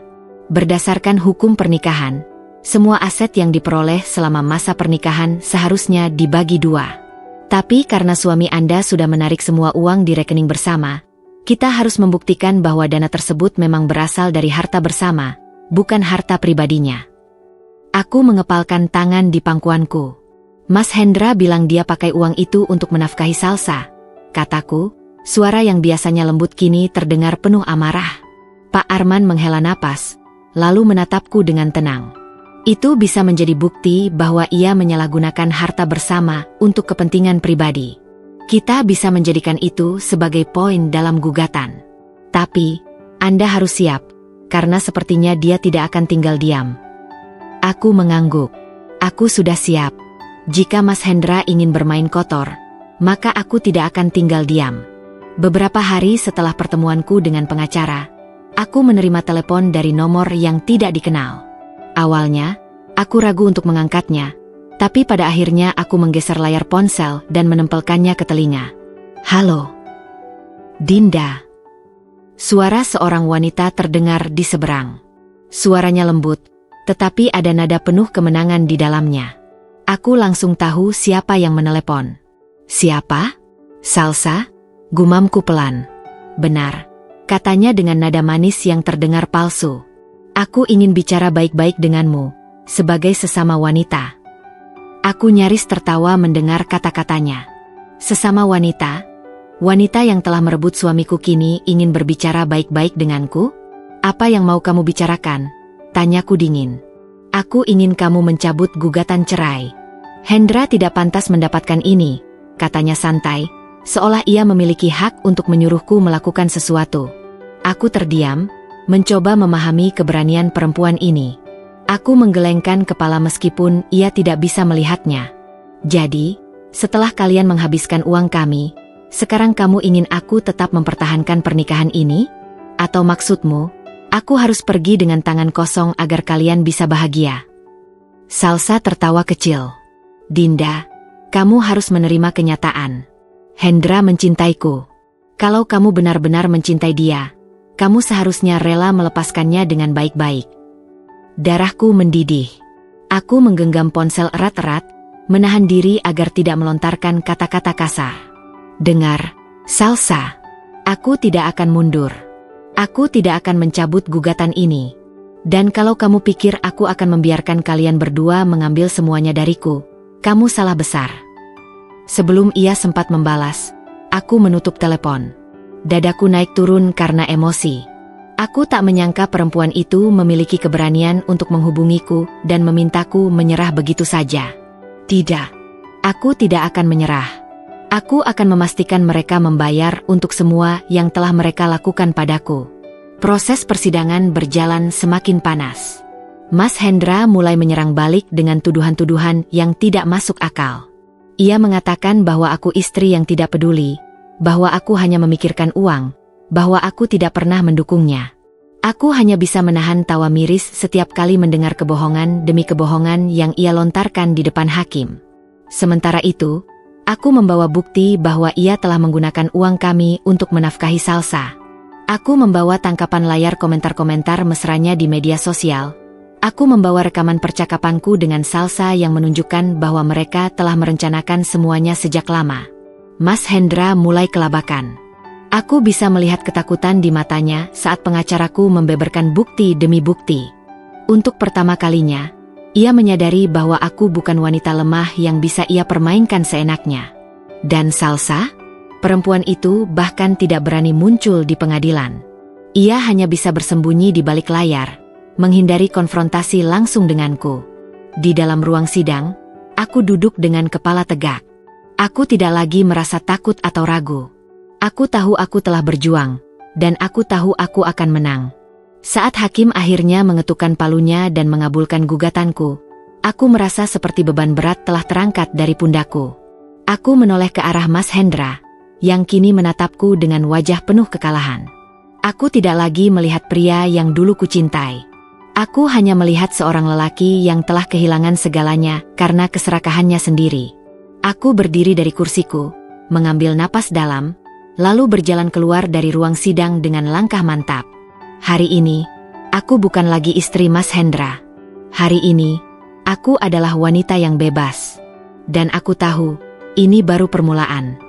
Berdasarkan hukum pernikahan, semua aset yang diperoleh selama masa pernikahan seharusnya dibagi dua. Tapi karena suami Anda sudah menarik semua uang di rekening bersama, kita harus membuktikan bahwa dana tersebut memang berasal dari harta bersama, bukan harta pribadinya. Aku mengepalkan tangan di pangkuanku. Mas Hendra bilang dia pakai uang itu untuk menafkahi Salsa. Kataku, suara yang biasanya lembut kini terdengar penuh amarah. Pak Arman menghela napas, lalu menatapku dengan tenang. Itu bisa menjadi bukti bahwa ia menyalahgunakan harta bersama untuk kepentingan pribadi. Kita bisa menjadikan itu sebagai poin dalam gugatan. Tapi, Anda harus siap, karena sepertinya dia tidak akan tinggal diam. Aku mengangguk. Aku sudah siap. Jika Mas Hendra ingin bermain kotor, maka aku tidak akan tinggal diam. Beberapa hari setelah pertemuanku dengan pengacara, aku menerima telepon dari nomor yang tidak dikenal. Awalnya, aku ragu untuk mengangkatnya, tapi pada akhirnya aku menggeser layar ponsel dan menempelkannya ke telinga. Halo. Dinda. Suara seorang wanita terdengar di seberang. Suaranya lembut, tetapi ada nada penuh kemenangan di dalamnya. Aku langsung tahu siapa yang menelepon. Siapa? Salsa? Gumamku pelan. Benar, katanya dengan nada manis yang terdengar palsu. Aku ingin bicara baik-baik denganmu, sebagai sesama wanita. Aku nyaris tertawa mendengar kata-katanya. Sesama wanita? Wanita yang telah merebut suamiku kini ingin berbicara baik-baik denganku? Apa yang mau kamu bicarakan? Tanyaku dingin. Aku ingin kamu mencabut gugatan cerai. Hendra tidak pantas mendapatkan ini, katanya santai, seolah ia memiliki hak untuk menyuruhku melakukan sesuatu. Aku terdiam, mencoba memahami keberanian perempuan ini. Aku menggelengkan kepala meskipun ia tidak bisa melihatnya. Jadi, setelah kalian menghabiskan uang kami, sekarang kamu ingin aku tetap mempertahankan pernikahan ini? Atau maksudmu, aku harus pergi dengan tangan kosong agar kalian bisa bahagia? Salsa tertawa kecil. Dinda, kamu harus menerima kenyataan. Hendra mencintaiku. Kalau kamu benar-benar mencintai dia, kamu seharusnya rela melepaskannya dengan baik-baik. Darahku mendidih. Aku menggenggam ponsel erat-erat, menahan diri agar tidak melontarkan kata-kata kasar. Dengar, Salsa. Aku tidak akan mundur. Aku tidak akan mencabut gugatan ini. Dan kalau kamu pikir aku akan membiarkan kalian berdua mengambil semuanya dariku, kamu salah besar. Sebelum ia sempat membalas, aku menutup telepon. Dadaku naik turun karena emosi. Aku tak menyangka perempuan itu memiliki keberanian untuk menghubungiku dan memintaku menyerah begitu saja. Tidak, aku tidak akan menyerah. Aku akan memastikan mereka membayar untuk semua yang telah mereka lakukan padaku. Proses persidangan berjalan semakin panas. Mas Hendra mulai menyerang balik dengan tuduhan-tuduhan yang tidak masuk akal. Ia mengatakan bahwa aku istri yang tidak peduli, bahwa aku hanya memikirkan uang, bahwa aku tidak pernah mendukungnya. Aku hanya bisa menahan tawa miris setiap kali mendengar kebohongan demi kebohongan yang ia lontarkan di depan hakim. Sementara itu, aku membawa bukti bahwa ia telah menggunakan uang kami untuk menafkahi Salsa. Aku membawa tangkapan layar komentar-komentar mesranya di media sosial. Aku membawa rekaman percakapanku dengan Salsa yang menunjukkan bahwa mereka telah merencanakan semuanya sejak lama. Mas Hendra mulai kelabakan. Aku bisa melihat ketakutan di matanya saat pengacaraku membeberkan bukti demi bukti. Untuk pertama kalinya, ia menyadari bahwa aku bukan wanita lemah yang bisa ia permainkan seenaknya. Dan Salsa, perempuan itu bahkan tidak berani muncul di pengadilan. Ia hanya bisa bersembunyi di balik layar, menghindari konfrontasi langsung denganku. Di dalam ruang sidang, aku duduk dengan kepala tegak. Aku tidak lagi merasa takut atau ragu. Aku tahu aku telah berjuang, dan aku tahu aku akan menang. Saat hakim akhirnya mengetukkan palunya dan mengabulkan gugatanku, aku merasa seperti beban berat telah terangkat dari pundakku. Aku menoleh ke arah Mas Hendra, yang kini menatapku dengan wajah penuh kekalahan. Aku tidak lagi melihat pria yang dulu kucintai. Aku hanya melihat seorang lelaki yang telah kehilangan segalanya karena keserakahannya sendiri. Aku berdiri dari kursiku, mengambil napas dalam, lalu berjalan keluar dari ruang sidang dengan langkah mantap. Hari ini, aku bukan lagi istri Mas Hendra. Hari ini, aku adalah wanita yang bebas. Dan aku tahu, ini baru permulaan.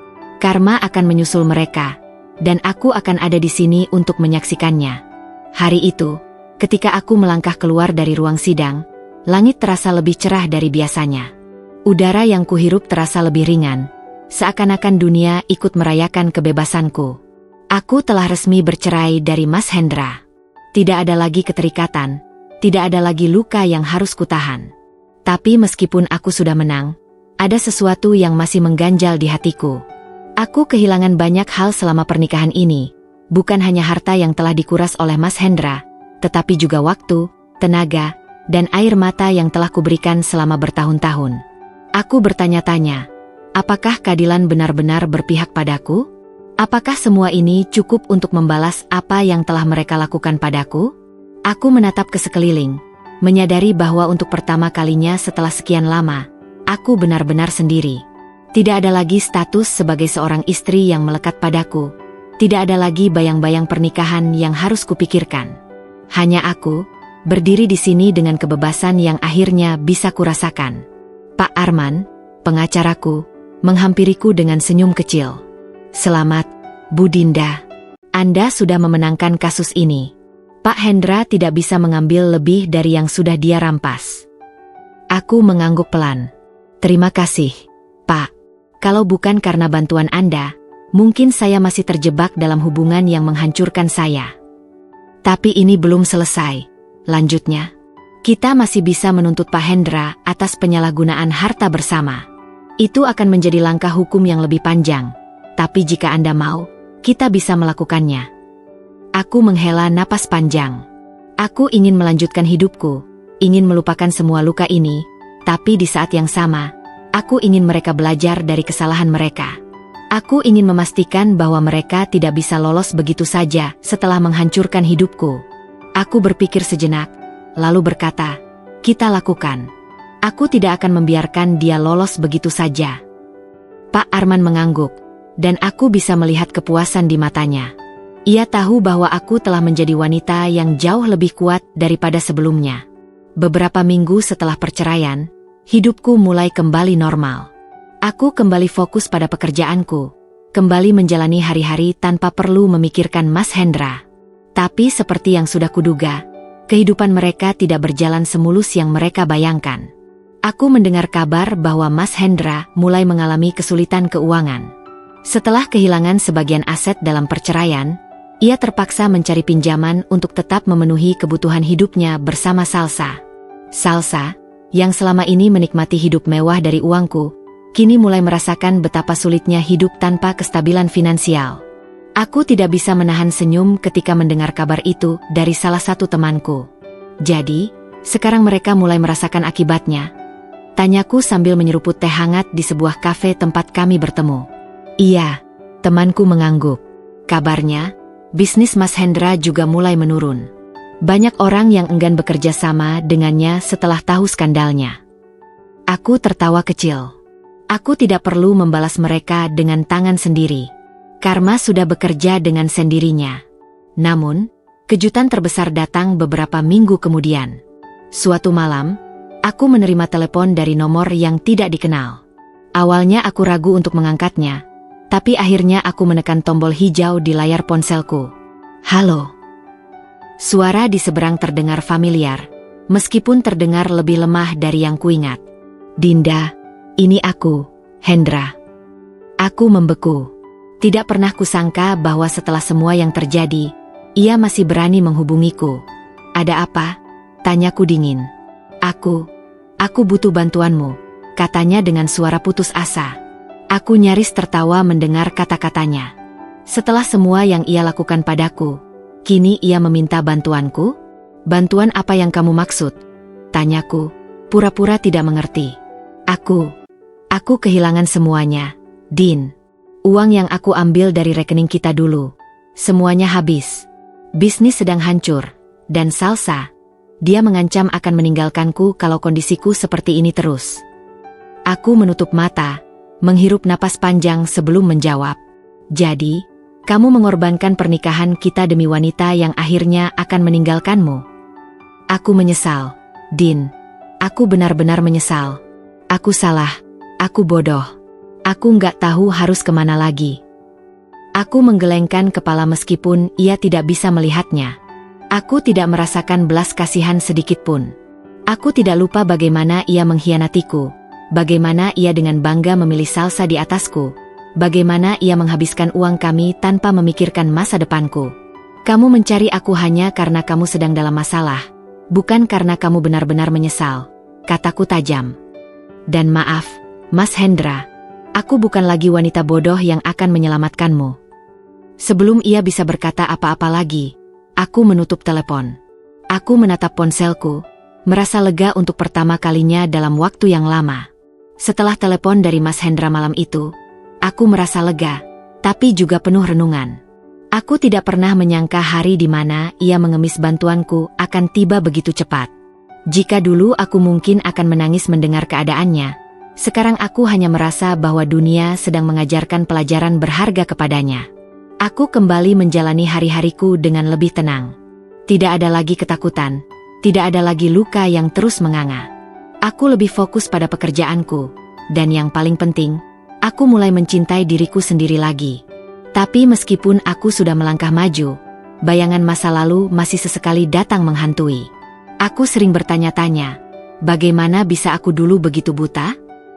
Karma akan menyusul mereka, dan aku akan ada di sini untuk menyaksikannya. Hari itu, ketika aku melangkah keluar dari ruang sidang, langit terasa lebih cerah dari biasanya. Udara yang kuhirup terasa lebih ringan, seakan-akan dunia ikut merayakan kebebasanku. Aku telah resmi bercerai dari Mas Hendra. Tidak ada lagi keterikatan, tidak ada lagi luka yang harus kutahan. Tapi meskipun aku sudah menang, ada sesuatu yang masih mengganjal di hatiku. Aku kehilangan banyak hal selama pernikahan ini, bukan hanya harta yang telah dikuras oleh Mas Hendra, tetapi juga waktu, tenaga, dan air mata yang telah kuberikan selama bertahun-tahun. Aku bertanya-tanya, apakah keadilan benar-benar berpihak padaku? Apakah semua ini cukup untuk membalas apa yang telah mereka lakukan padaku? Aku menatap ke sekeliling, menyadari bahwa untuk pertama kalinya setelah sekian lama, aku benar-benar sendiri. Tidak ada lagi status sebagai seorang istri yang melekat padaku. Tidak ada lagi bayang-bayang pernikahan yang harus kupikirkan. Hanya aku, berdiri di sini dengan kebebasan yang akhirnya bisa kurasakan. Pak Arman, pengacaraku, menghampiriku dengan senyum kecil. Selamat, Bu Dinda. Anda sudah memenangkan kasus ini. Pak Hendra tidak bisa mengambil lebih dari yang sudah dia rampas. Aku mengangguk pelan. Terima kasih, Pak. Kalau bukan karena bantuan Anda, mungkin saya masih terjebak dalam hubungan yang menghancurkan saya. Tapi ini belum selesai. Lanjutnya, kita masih bisa menuntut Pak Hendra atas penyalahgunaan harta bersama. Itu akan menjadi langkah hukum yang lebih panjang. Tapi jika Anda mau, kita bisa melakukannya. Aku menghela napas panjang. Aku ingin melanjutkan hidupku, ingin melupakan semua luka ini, tapi di saat yang sama, aku ingin mereka belajar dari kesalahan mereka. Aku ingin memastikan bahwa mereka tidak bisa lolos begitu saja setelah menghancurkan hidupku. Aku berpikir sejenak, lalu berkata, kita lakukan. Aku tidak akan membiarkan dia lolos begitu saja. Pak Arman mengangguk, dan aku bisa melihat kepuasan di matanya. Ia tahu bahwa aku telah menjadi wanita yang jauh lebih kuat daripada sebelumnya. Beberapa minggu setelah perceraian, hidupku mulai kembali normal. Aku kembali fokus pada pekerjaanku, kembali menjalani hari-hari tanpa perlu memikirkan Mas Hendra. Tapi seperti yang sudah kuduga, kehidupan mereka tidak berjalan semulus yang mereka bayangkan. Aku mendengar kabar bahwa Mas Hendra mulai mengalami kesulitan keuangan. Setelah kehilangan sebagian aset dalam perceraian, ia terpaksa mencari pinjaman untuk tetap memenuhi kebutuhan hidupnya bersama Salsa. Salsa, yang selama ini menikmati hidup mewah dari uangku, kini mulai merasakan betapa sulitnya hidup tanpa kestabilan finansial. Aku tidak bisa menahan senyum ketika mendengar kabar itu dari salah satu temanku. Jadi, sekarang mereka mulai merasakan akibatnya. Tanyaku sambil menyeruput teh hangat di sebuah kafe tempat kami bertemu. Iya, temanku mengangguk. Kabarnya, bisnis Mas Hendra juga mulai menurun. Banyak orang yang enggan bekerja sama dengannya setelah tahu skandalnya. Aku tertawa kecil. Aku tidak perlu membalas mereka dengan tangan sendiri. Karma sudah bekerja dengan sendirinya. Namun, kejutan terbesar datang beberapa minggu kemudian. Suatu malam, aku menerima telepon dari nomor yang tidak dikenal. Awalnya aku ragu untuk mengangkatnya, tapi akhirnya aku menekan tombol hijau di layar ponselku. Halo. Suara di seberang terdengar familiar, meskipun terdengar lebih lemah dari yang kuingat. Dinda, ini aku, Hendra. Aku membeku. Tidak pernah kusangka bahwa setelah semua yang terjadi, ia masih berani menghubungiku. Ada apa? Tanyaku dingin. Aku butuh bantuanmu, katanya dengan suara putus asa. Aku nyaris tertawa mendengar kata-katanya. Setelah semua yang ia lakukan padaku, kini ia meminta bantuanku? Bantuan apa yang kamu maksud? Tanyaku, pura-pura tidak mengerti. Aku kehilangan semuanya, Din. Uang yang aku ambil dari rekening kita dulu. Semuanya habis. Bisnis sedang hancur. Dan Salsa, dia mengancam akan meninggalkanku kalau kondisiku seperti ini terus. Aku menutup mata, menghirup napas panjang sebelum menjawab. Jadi, kamu mengorbankan pernikahan kita demi wanita yang akhirnya akan meninggalkanmu. Aku menyesal, Din. Aku benar-benar menyesal. Aku salah. Aku bodoh. Aku nggak tahu harus kemana lagi. Aku menggelengkan kepala meskipun ia tidak bisa melihatnya. Aku tidak merasakan belas kasihan sedikitpun. Aku tidak lupa bagaimana ia mengkhianatiku, bagaimana ia dengan bangga memilih Salsa di atasku, bagaimana ia menghabiskan uang kami tanpa memikirkan masa depanku. Kamu mencari aku hanya karena kamu sedang dalam masalah, bukan karena kamu benar-benar menyesal, kataku tajam. Dan maaf, Mas Hendra, aku bukan lagi wanita bodoh yang akan menyelamatkanmu. Sebelum ia bisa berkata apa-apa lagi, aku menutup telepon. Aku menatap ponselku, merasa lega untuk pertama kalinya dalam waktu yang lama. Setelah telepon dari Mas Hendra malam itu, aku merasa lega, tapi juga penuh renungan. Aku tidak pernah menyangka hari di mana ia mengemis bantuanku akan tiba begitu cepat. Jika dulu aku mungkin akan menangis mendengar keadaannya, sekarang aku hanya merasa bahwa dunia sedang mengajarkan pelajaran berharga kepadanya. Aku kembali menjalani hari-hariku dengan lebih tenang. Tidak ada lagi ketakutan, tidak ada lagi luka yang terus menganga. Aku lebih fokus pada pekerjaanku, dan yang paling penting, aku mulai mencintai diriku sendiri lagi. Tapi meskipun aku sudah melangkah maju, bayangan masa lalu masih sesekali datang menghantui. Aku sering bertanya-tanya, bagaimana bisa aku dulu begitu buta?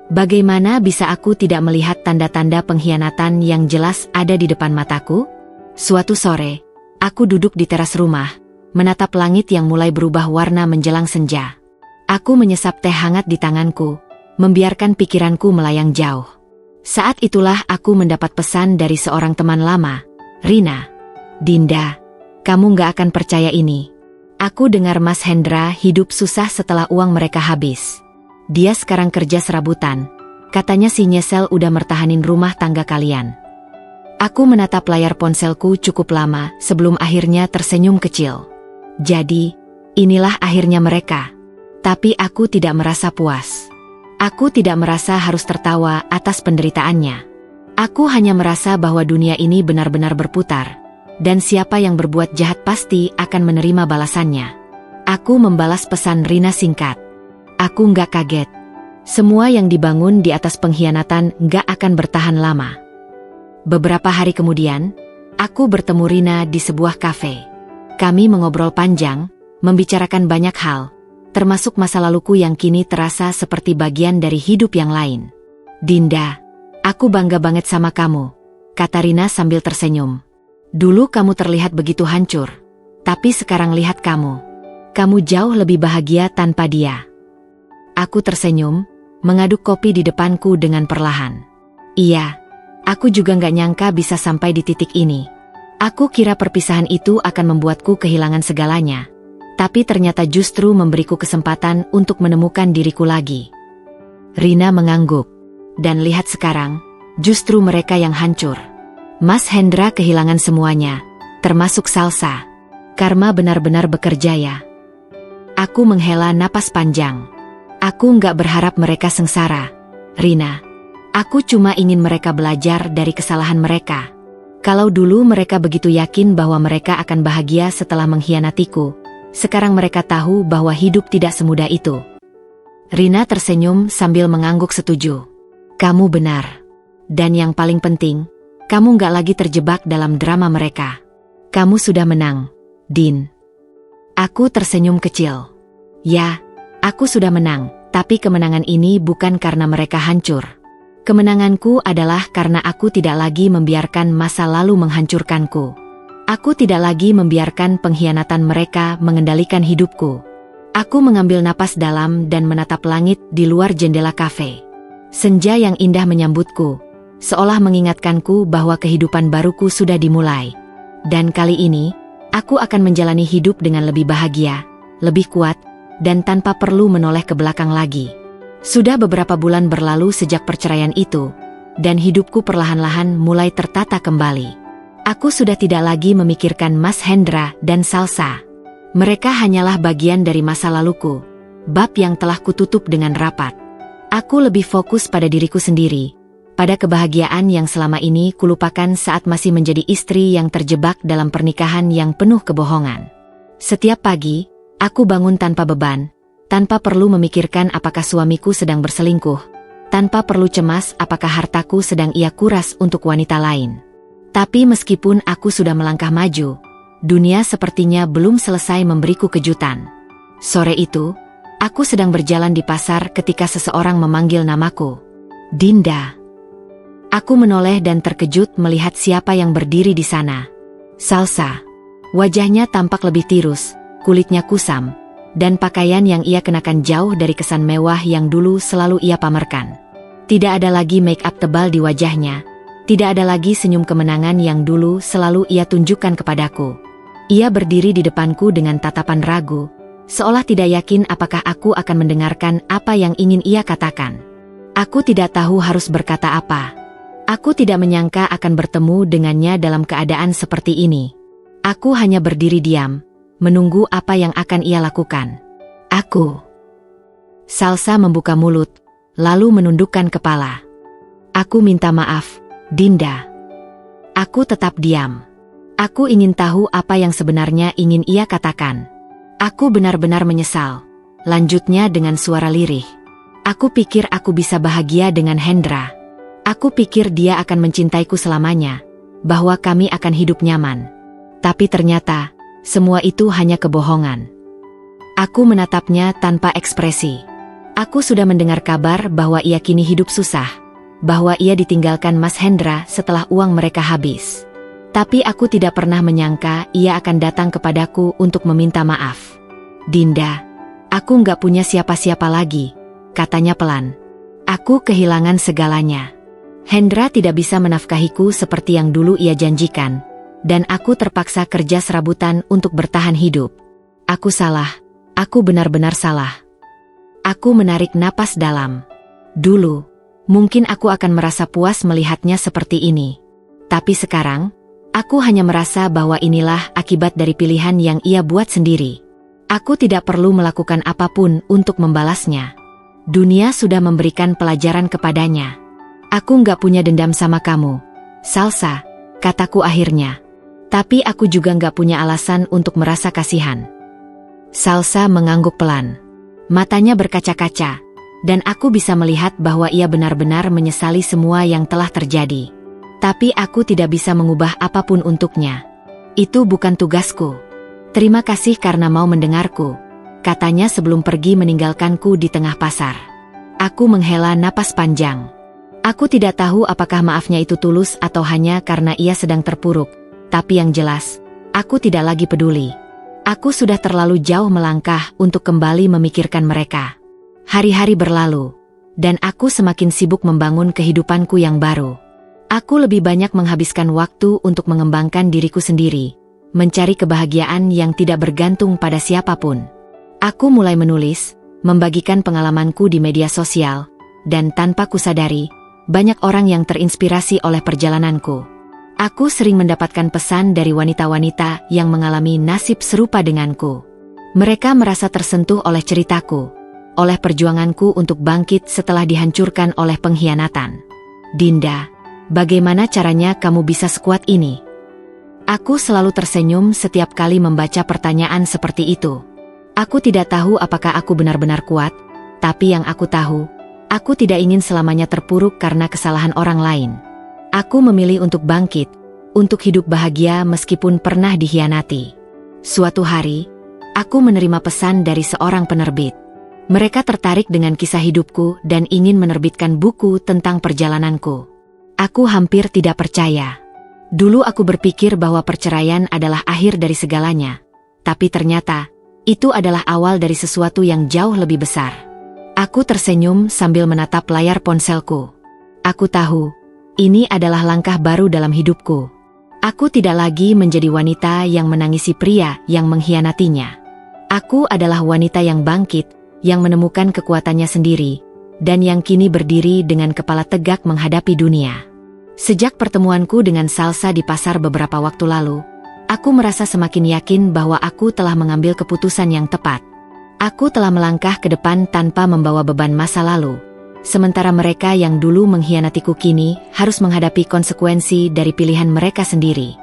Bagaimana bisa aku tidak melihat tanda-tanda pengkhianatan yang jelas ada di depan mataku? Suatu sore, aku duduk di teras rumah, menatap langit yang mulai berubah warna menjelang senja. Aku menyesap teh hangat di tanganku, membiarkan pikiranku melayang jauh. Saat itulah aku mendapat pesan dari seorang teman lama, Rina. Dinda, kamu gak akan percaya ini. Aku dengar Mas Hendra hidup susah setelah uang mereka habis. Dia sekarang kerja serabutan. Katanya si nyesel udah mertahanin rumah tangga kalian. Aku menatap layar ponselku cukup lama sebelum akhirnya tersenyum kecil. Jadi, inilah akhirnya mereka. Tapi aku tidak merasa puas. Aku tidak merasa harus tertawa atas penderitaannya. Aku hanya merasa bahwa dunia ini benar-benar berputar. Dan siapa yang berbuat jahat pasti akan menerima balasannya. Aku membalas pesan Rina singkat. Aku nggak kaget. Semua yang dibangun di atas pengkhianatan nggak akan bertahan lama. Beberapa hari kemudian, aku bertemu Rina di sebuah kafe. Kami mengobrol panjang, membicarakan banyak hal, termasuk masa laluku yang kini terasa seperti bagian dari hidup yang lain. Dinda, aku bangga banget sama kamu, kata Rina sambil tersenyum. Dulu kamu terlihat begitu hancur, tapi sekarang lihat kamu. Kamu jauh lebih bahagia tanpa dia. Aku tersenyum, mengaduk kopi di depanku dengan perlahan. Iya, aku juga nggak nyangka bisa sampai di titik ini. Aku kira perpisahan itu akan membuatku kehilangan segalanya. Tapi ternyata justru memberiku kesempatan untuk menemukan diriku lagi. Rina mengangguk. Dan lihat sekarang, justru mereka yang hancur. Mas Hendra kehilangan semuanya, termasuk Salsa. Karma benar-benar bekerja ya. Aku menghela napas panjang. Aku nggak berharap mereka sengsara, Rina. Aku cuma ingin mereka belajar dari kesalahan mereka. Kalau dulu mereka begitu yakin bahwa mereka akan bahagia setelah mengkhianatiku, sekarang mereka tahu bahwa hidup tidak semudah itu. Rina tersenyum sambil mengangguk setuju. Kamu benar. Dan yang paling penting, kamu nggak lagi terjebak dalam drama mereka. Kamu sudah menang, Din. Aku tersenyum kecil. Ya, aku sudah menang, tapi kemenangan ini bukan karena mereka hancur. Kemenanganku adalah karena aku tidak lagi membiarkan masa lalu menghancurkanku. Aku tidak lagi membiarkan pengkhianatan mereka mengendalikan hidupku. Aku mengambil napas dalam dan menatap langit di luar jendela kafe. Senja yang indah menyambutku, seolah mengingatkanku bahwa kehidupan baruku sudah dimulai. Dan kali ini, aku akan menjalani hidup dengan lebih bahagia, lebih kuat, dan tanpa perlu menoleh ke belakang lagi. Sudah beberapa bulan berlalu sejak perceraian itu, dan hidupku perlahan-lahan mulai tertata kembali. Aku sudah tidak lagi memikirkan Mas Hendra dan Salsa. Mereka hanyalah bagian dari masa laluku, bab yang telah kututup dengan rapat. Aku lebih fokus pada diriku sendiri, pada kebahagiaan yang selama ini kulupakan saat masih menjadi istri yang terjebak dalam pernikahan yang penuh kebohongan. Setiap pagi, aku bangun tanpa beban, tanpa perlu memikirkan apakah suamiku sedang berselingkuh, tanpa perlu cemas apakah hartaku sedang ia kuras untuk wanita lain. Tapi meskipun aku sudah melangkah maju, dunia sepertinya belum selesai memberiku kejutan. Sore itu, aku sedang berjalan di pasar ketika seseorang memanggil namaku. Dinda. Aku menoleh dan terkejut melihat siapa yang berdiri di sana. Salsa. Wajahnya tampak lebih tirus, kulitnya kusam, dan pakaian yang ia kenakan jauh dari kesan mewah yang dulu selalu ia pamerkan. Tidak ada lagi make up tebal di wajahnya, tidak ada lagi senyum kemenangan yang dulu selalu ia tunjukkan kepadaku. Ia berdiri di depanku dengan tatapan ragu, seolah tidak yakin apakah aku akan mendengarkan apa yang ingin ia katakan. Aku tidak tahu harus berkata apa. Aku tidak menyangka akan bertemu dengannya dalam keadaan seperti ini. Aku hanya berdiri diam, menunggu apa yang akan ia lakukan. Salsa membuka mulut, lalu menundukkan kepala. Aku minta maaf, Dinda. Aku tetap diam. Aku ingin tahu apa yang sebenarnya ingin ia katakan. Aku benar-benar menyesal, lanjutnya dengan suara lirih. Aku pikir aku bisa bahagia dengan Hendra. Aku pikir dia akan mencintaiku selamanya, bahwa kami akan hidup nyaman. Tapi ternyata, semua itu hanya kebohongan. Aku menatapnya tanpa ekspresi. Aku sudah mendengar kabar bahwa ia kini hidup susah, bahwa ia ditinggalkan Mas Hendra setelah uang mereka habis. Tapi aku tidak pernah menyangka ia akan datang kepadaku untuk meminta maaf. Dinda, aku nggak punya siapa-siapa lagi, katanya pelan. Aku kehilangan segalanya. Hendra tidak bisa menafkahiku seperti yang dulu ia janjikan, dan aku terpaksa kerja serabutan untuk bertahan hidup. Aku salah, aku benar-benar salah. Aku menarik napas dalam. Dulu, mungkin aku akan merasa puas melihatnya seperti ini. Tapi sekarang, aku hanya merasa bahwa inilah akibat dari pilihan yang ia buat sendiri. Aku tidak perlu melakukan apapun untuk membalasnya. Dunia sudah memberikan pelajaran kepadanya. Aku nggak punya dendam sama kamu, Salsa, kataku akhirnya. Tapi aku juga nggak punya alasan untuk merasa kasihan. Salsa mengangguk pelan. Matanya berkaca-kaca, dan aku bisa melihat bahwa ia benar-benar menyesali semua yang telah terjadi. Tapi aku tidak bisa mengubah apapun untuknya. Itu bukan tugasku. Terima kasih karena mau mendengarku, katanya sebelum pergi meninggalkanku di tengah pasar. Aku menghela napas panjang. Aku tidak tahu apakah maafnya itu tulus atau hanya karena ia sedang terpuruk. Tapi yang jelas, aku tidak lagi peduli. Aku sudah terlalu jauh melangkah untuk kembali memikirkan mereka. Hari-hari berlalu, dan aku semakin sibuk membangun kehidupanku yang baru. Aku lebih banyak menghabiskan waktu untuk mengembangkan diriku sendiri, mencari kebahagiaan yang tidak bergantung pada siapapun. Aku mulai menulis, membagikan pengalamanku di media sosial, dan tanpa kusadari, banyak orang yang terinspirasi oleh perjalananku. Aku sering mendapatkan pesan dari wanita-wanita yang mengalami nasib serupa denganku. Mereka merasa tersentuh oleh ceritaku, oleh perjuanganku untuk bangkit setelah dihancurkan oleh pengkhianatan. Dinda, bagaimana caranya kamu bisa sekuat ini? Aku selalu tersenyum setiap kali membaca pertanyaan seperti itu. Aku tidak tahu apakah aku benar-benar kuat, tapi yang aku tahu, aku tidak ingin selamanya terpuruk karena kesalahan orang lain. Aku memilih untuk bangkit, untuk hidup bahagia meskipun pernah dikhianati. Suatu hari, aku menerima pesan dari seorang penerbit. Mereka tertarik dengan kisah hidupku dan ingin menerbitkan buku tentang perjalananku. Aku hampir tidak percaya. Dulu aku berpikir bahwa perceraian adalah akhir dari segalanya. Tapi ternyata, itu adalah awal dari sesuatu yang jauh lebih besar. Aku tersenyum sambil menatap layar ponselku. Aku tahu, ini adalah langkah baru dalam hidupku. Aku tidak lagi menjadi wanita yang menangisi pria yang mengkhianatinya. Aku adalah wanita yang bangkit, yang menemukan kekuatannya sendiri, dan yang kini berdiri dengan kepala tegak menghadapi dunia. Sejak pertemuanku dengan Salsa di pasar beberapa waktu lalu, aku merasa semakin yakin bahwa aku telah mengambil keputusan yang tepat. Aku telah melangkah ke depan tanpa membawa beban masa lalu. Sementara mereka yang dulu mengkhianatiku kini harus menghadapi konsekuensi dari pilihan mereka sendiri.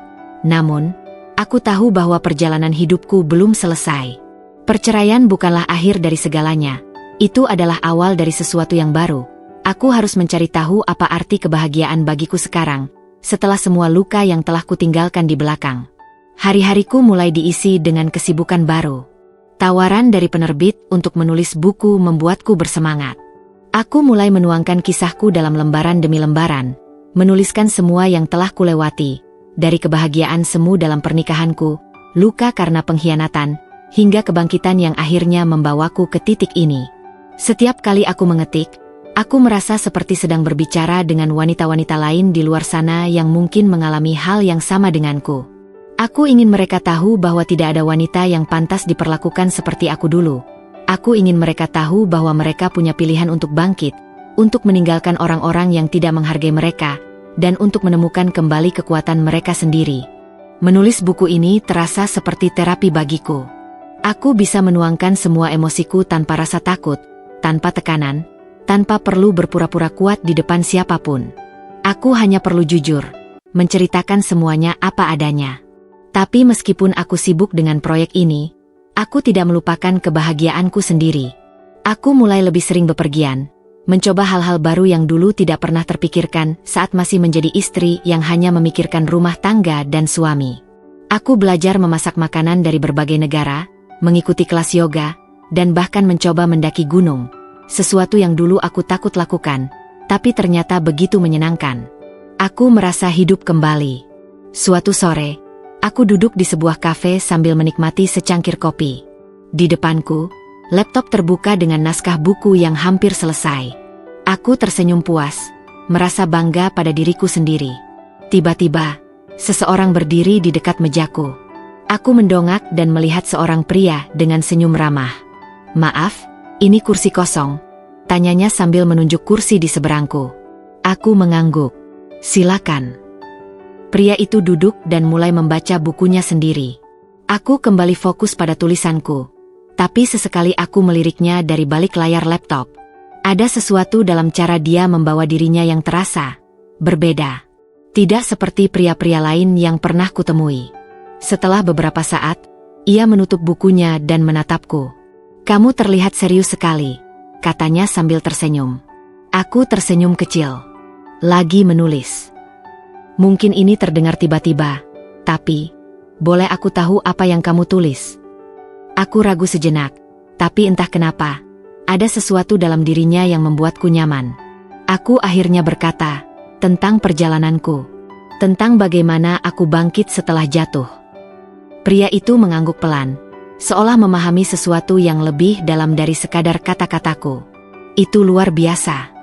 Namun, aku tahu bahwa perjalanan hidupku belum selesai. Perceraian bukanlah akhir dari segalanya. Itu adalah awal dari sesuatu yang baru. Aku harus mencari tahu apa arti kebahagiaan bagiku sekarang, setelah semua luka yang telah kutinggalkan di belakang. Hari-hariku mulai diisi dengan kesibukan baru. Tawaran dari penerbit untuk menulis buku membuatku bersemangat. Aku mulai menuangkan kisahku dalam lembaran demi lembaran, menuliskan semua yang telah kulewati, dari kebahagiaan semu dalam pernikahanku, luka karena pengkhianatan, hingga kebangkitan yang akhirnya membawaku ke titik ini. Setiap kali aku mengetik, aku merasa seperti sedang berbicara dengan wanita-wanita lain di luar sana yang mungkin mengalami hal yang sama denganku. Aku ingin mereka tahu bahwa tidak ada wanita yang pantas diperlakukan seperti aku dulu. Aku ingin mereka tahu bahwa mereka punya pilihan untuk bangkit, untuk meninggalkan orang-orang yang tidak menghargai mereka, dan untuk menemukan kembali kekuatan mereka sendiri. Menulis buku ini terasa seperti terapi bagiku. Aku bisa menuangkan semua emosiku tanpa rasa takut, tanpa tekanan, tanpa perlu berpura-pura kuat di depan siapapun. Aku hanya perlu jujur, menceritakan semuanya apa adanya. Tapi meskipun aku sibuk dengan proyek ini, aku tidak melupakan kebahagiaanku sendiri. Aku mulai lebih sering bepergian, mencoba hal-hal baru yang dulu tidak pernah terpikirkan saat masih menjadi istri yang hanya memikirkan rumah tangga dan suami. Aku belajar memasak makanan dari berbagai negara, mengikuti kelas yoga, dan bahkan mencoba mendaki gunung. Sesuatu yang dulu aku takut lakukan, tapi ternyata begitu menyenangkan. Aku merasa hidup kembali. Suatu sore, aku duduk di sebuah kafe sambil menikmati secangkir kopi. Di depanku, laptop terbuka dengan naskah buku yang hampir selesai. Aku tersenyum puas, merasa bangga pada diriku sendiri. Tiba-tiba, seseorang berdiri di dekat mejaku. Aku mendongak dan melihat seorang pria dengan senyum ramah. "Maaf, ini kursi kosong," tanyanya sambil menunjuk kursi di seberangku. Aku mengangguk. "Silakan." Pria itu duduk dan mulai membaca bukunya sendiri. Aku kembali fokus pada tulisanku. Tapi sesekali aku meliriknya dari balik layar laptop. Ada sesuatu dalam cara dia membawa dirinya yang terasa berbeda. Tidak seperti pria-pria lain yang pernah kutemui. Setelah beberapa saat, ia menutup bukunya dan menatapku. "Kamu terlihat serius sekali," katanya sambil tersenyum. Aku tersenyum kecil. Lagi menulis. Mungkin ini terdengar tiba-tiba, tapi, boleh aku tahu apa yang kamu tulis? Aku ragu sejenak, tapi entah kenapa, ada sesuatu dalam dirinya yang membuatku nyaman. Aku akhirnya berkata, tentang perjalananku, tentang bagaimana aku bangkit setelah jatuh. Pria itu mengangguk pelan, seolah memahami sesuatu yang lebih dalam dari sekadar kata-kataku. Itu luar biasa.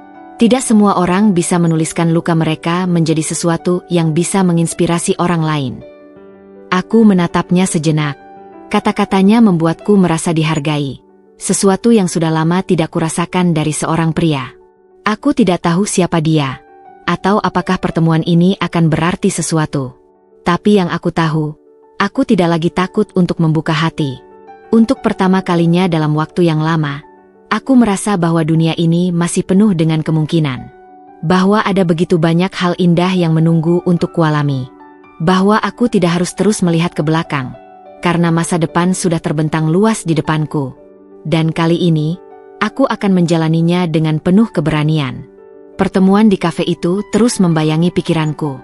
Tidak semua orang bisa menuliskan luka mereka menjadi sesuatu yang bisa menginspirasi orang lain. Aku menatapnya sejenak. Kata-katanya membuatku merasa dihargai. Sesuatu yang sudah lama tidak kurasakan dari seorang pria. Aku tidak tahu siapa dia, atau apakah pertemuan ini akan berarti sesuatu. Tapi yang aku tahu, aku tidak lagi takut untuk membuka hati. Untuk pertama kalinya dalam waktu yang lama, aku merasa bahwa dunia ini masih penuh dengan kemungkinan. Bahwa ada begitu banyak hal indah yang menunggu untuk kualami. Bahwa aku tidak harus terus melihat ke belakang, karena masa depan sudah terbentang luas di depanku. Dan kali ini, aku akan menjalaninya dengan penuh keberanian. Pertemuan di kafe itu terus membayangi pikiranku.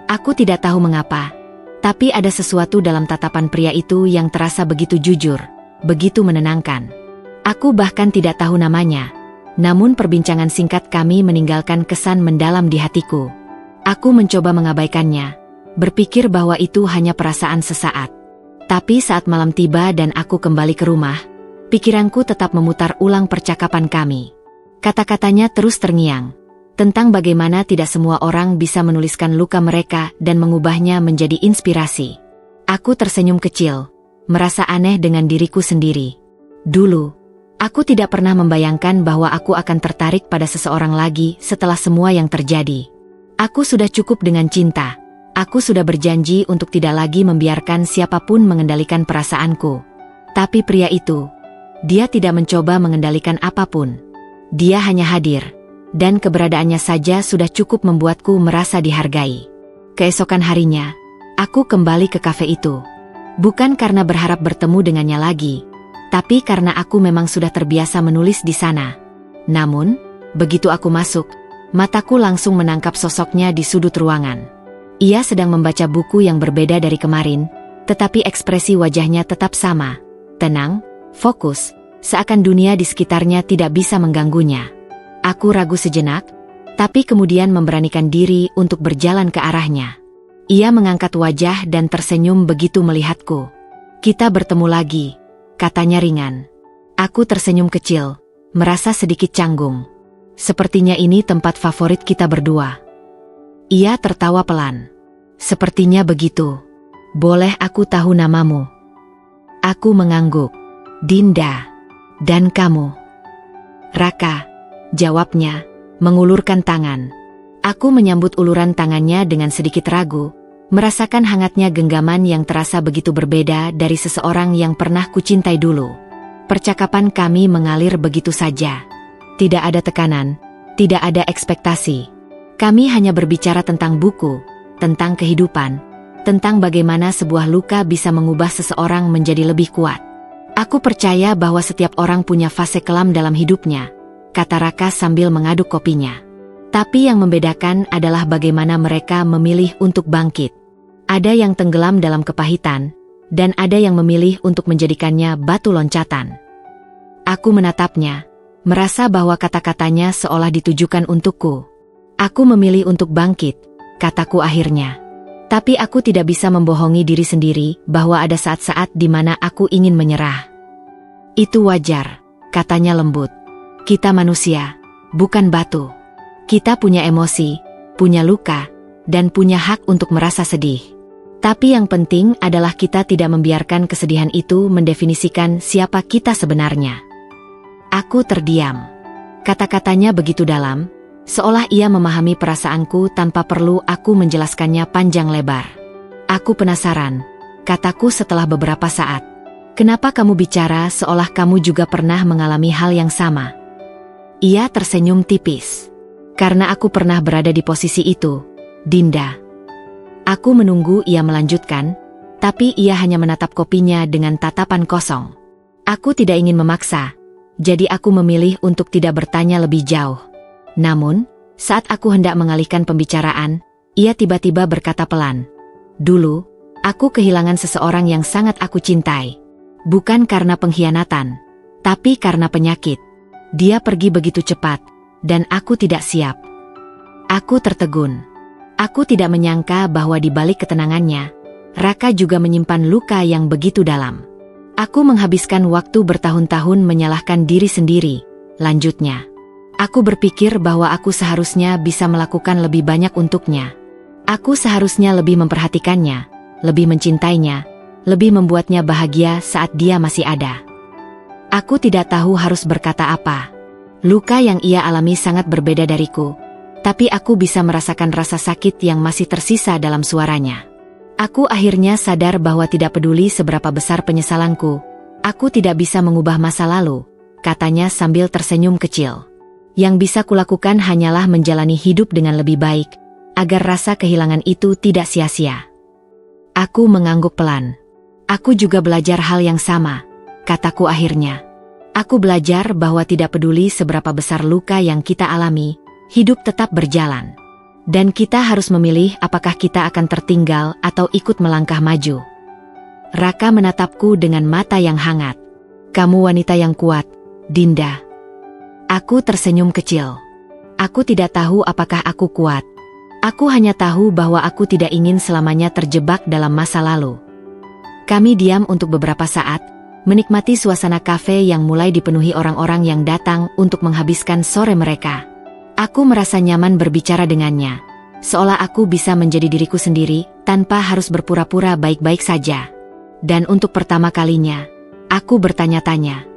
Aku tidak tahu mengapa, tapi ada sesuatu dalam tatapan pria itu yang terasa begitu jujur, begitu menenangkan. Aku bahkan tidak tahu namanya, namun perbincangan singkat kami meninggalkan kesan mendalam di hatiku. Aku mencoba mengabaikannya, berpikir bahwa itu hanya perasaan sesaat. Tapi saat malam tiba dan aku kembali ke rumah, pikiranku tetap memutar ulang percakapan kami. Kata-katanya terus terngiang, tentang bagaimana tidak semua orang bisa menuliskan luka mereka dan mengubahnya menjadi inspirasi. Aku tersenyum kecil, merasa aneh dengan diriku sendiri. Dulu, Aku tidak pernah membayangkan bahwa aku akan tertarik pada seseorang lagi setelah semua yang terjadi. Aku sudah cukup dengan cinta. Aku sudah berjanji untuk tidak lagi membiarkan siapapun mengendalikan perasaanku. Tapi pria itu, dia tidak mencoba mengendalikan apapun. Dia hanya hadir, dan keberadaannya saja sudah cukup membuatku merasa dihargai. Keesokan harinya, aku kembali ke kafe itu. Bukan karena berharap bertemu dengannya lagi, tapi karena aku memang sudah terbiasa menulis di sana. Namun, begitu aku masuk, mataku langsung menangkap sosoknya di sudut ruangan. Ia sedang membaca buku yang berbeda dari kemarin, tetapi ekspresi wajahnya tetap sama, tenang, fokus, seakan dunia di sekitarnya tidak bisa mengganggunya. Aku ragu sejenak, tapi kemudian memberanikan diri untuk berjalan ke arahnya. Ia mengangkat wajah dan tersenyum begitu melihatku. "Kita bertemu lagi," katanya ringan. Aku tersenyum kecil, merasa sedikit canggung. Sepertinya ini tempat favorit kita berdua. Ia tertawa pelan. "Sepertinya begitu. Boleh aku tahu namamu?" Aku mengangguk. "Dinda." "Dan kamu?" "Raka," jawabnya, mengulurkan tangan. Aku menyambut uluran tangannya dengan sedikit ragu, merasakan hangatnya genggaman yang terasa begitu berbeda dari seseorang yang pernah kucintai dulu. Percakapan kami mengalir begitu saja. Tidak ada tekanan, tidak ada ekspektasi. Kami hanya berbicara tentang buku, tentang kehidupan, tentang bagaimana sebuah luka bisa mengubah seseorang menjadi lebih kuat. "Aku percaya bahwa setiap orang punya fase kelam dalam hidupnya," kata Raka sambil mengaduk kopinya. "Tapi yang membedakan adalah bagaimana mereka memilih untuk bangkit. Ada yang tenggelam dalam kepahitan, dan ada yang memilih untuk menjadikannya batu loncatan." Aku menatapnya, merasa bahwa kata-katanya seolah ditujukan untukku. "Aku memilih untuk bangkit," kataku akhirnya. "Tapi aku tidak bisa membohongi diri sendiri bahwa ada saat-saat di mana aku ingin menyerah." "Itu wajar," katanya lembut. "Kita manusia, bukan batu. Kita punya emosi, punya luka, dan punya hak untuk merasa sedih. Tapi yang penting adalah kita tidak membiarkan kesedihan itu mendefinisikan siapa kita sebenarnya." Aku terdiam. Kata-katanya begitu dalam, seolah ia memahami perasaanku tanpa perlu aku menjelaskannya panjang lebar. "Aku penasaran," kataku setelah beberapa saat. "Kenapa kamu bicara seolah kamu juga pernah mengalami hal yang sama?" Ia tersenyum tipis. "Karena aku pernah berada di posisi itu, Dinda." Aku menunggu ia melanjutkan, tapi ia hanya menatap kopinya dengan tatapan kosong. Aku tidak ingin memaksa, jadi aku memilih untuk tidak bertanya lebih jauh. Namun, saat aku hendak mengalihkan pembicaraan, ia tiba-tiba berkata pelan, "Dulu, aku kehilangan seseorang yang sangat aku cintai. Bukan karena pengkhianatan, tapi karena penyakit. Dia pergi begitu cepat, dan aku tidak siap." Aku tertegun. Aku tidak menyangka bahwa di balik ketenangannya, Raka juga menyimpan luka yang begitu dalam. "Aku menghabiskan waktu bertahun-tahun menyalahkan diri sendiri," lanjutnya. "Aku berpikir bahwa aku seharusnya bisa melakukan lebih banyak untuknya. Aku seharusnya lebih memperhatikannya, lebih mencintainya, lebih membuatnya bahagia saat dia masih ada. Aku tidak tahu harus berkata apa. Luka yang ia alami sangat berbeda dariku, tapi aku bisa merasakan rasa sakit yang masih tersisa dalam suaranya. Aku akhirnya sadar bahwa tidak peduli seberapa besar penyesalanku, aku tidak bisa mengubah masa lalu," katanya sambil tersenyum kecil. "Yang bisa kulakukan hanyalah menjalani hidup dengan lebih baik, agar rasa kehilangan itu tidak sia-sia." Aku mengangguk pelan. "Aku juga belajar hal yang sama," kataku akhirnya. "Aku belajar bahwa tidak peduli seberapa besar luka yang kita alami, hidup tetap berjalan. Dan kita harus memilih apakah kita akan tertinggal atau ikut melangkah maju." Raka menatapku dengan mata yang hangat. "Kamu wanita yang kuat, Dinda." Aku tersenyum kecil. Aku tidak tahu apakah aku kuat. Aku hanya tahu bahwa aku tidak ingin selamanya terjebak dalam masa lalu. Kami diam untuk beberapa saat, menikmati suasana kafe yang mulai dipenuhi orang-orang yang datang untuk menghabiskan sore mereka. Aku merasa nyaman berbicara dengannya, seolah aku bisa menjadi diriku sendiri tanpa harus berpura-pura baik-baik saja. Dan untuk pertama kalinya, aku bertanya-tanya,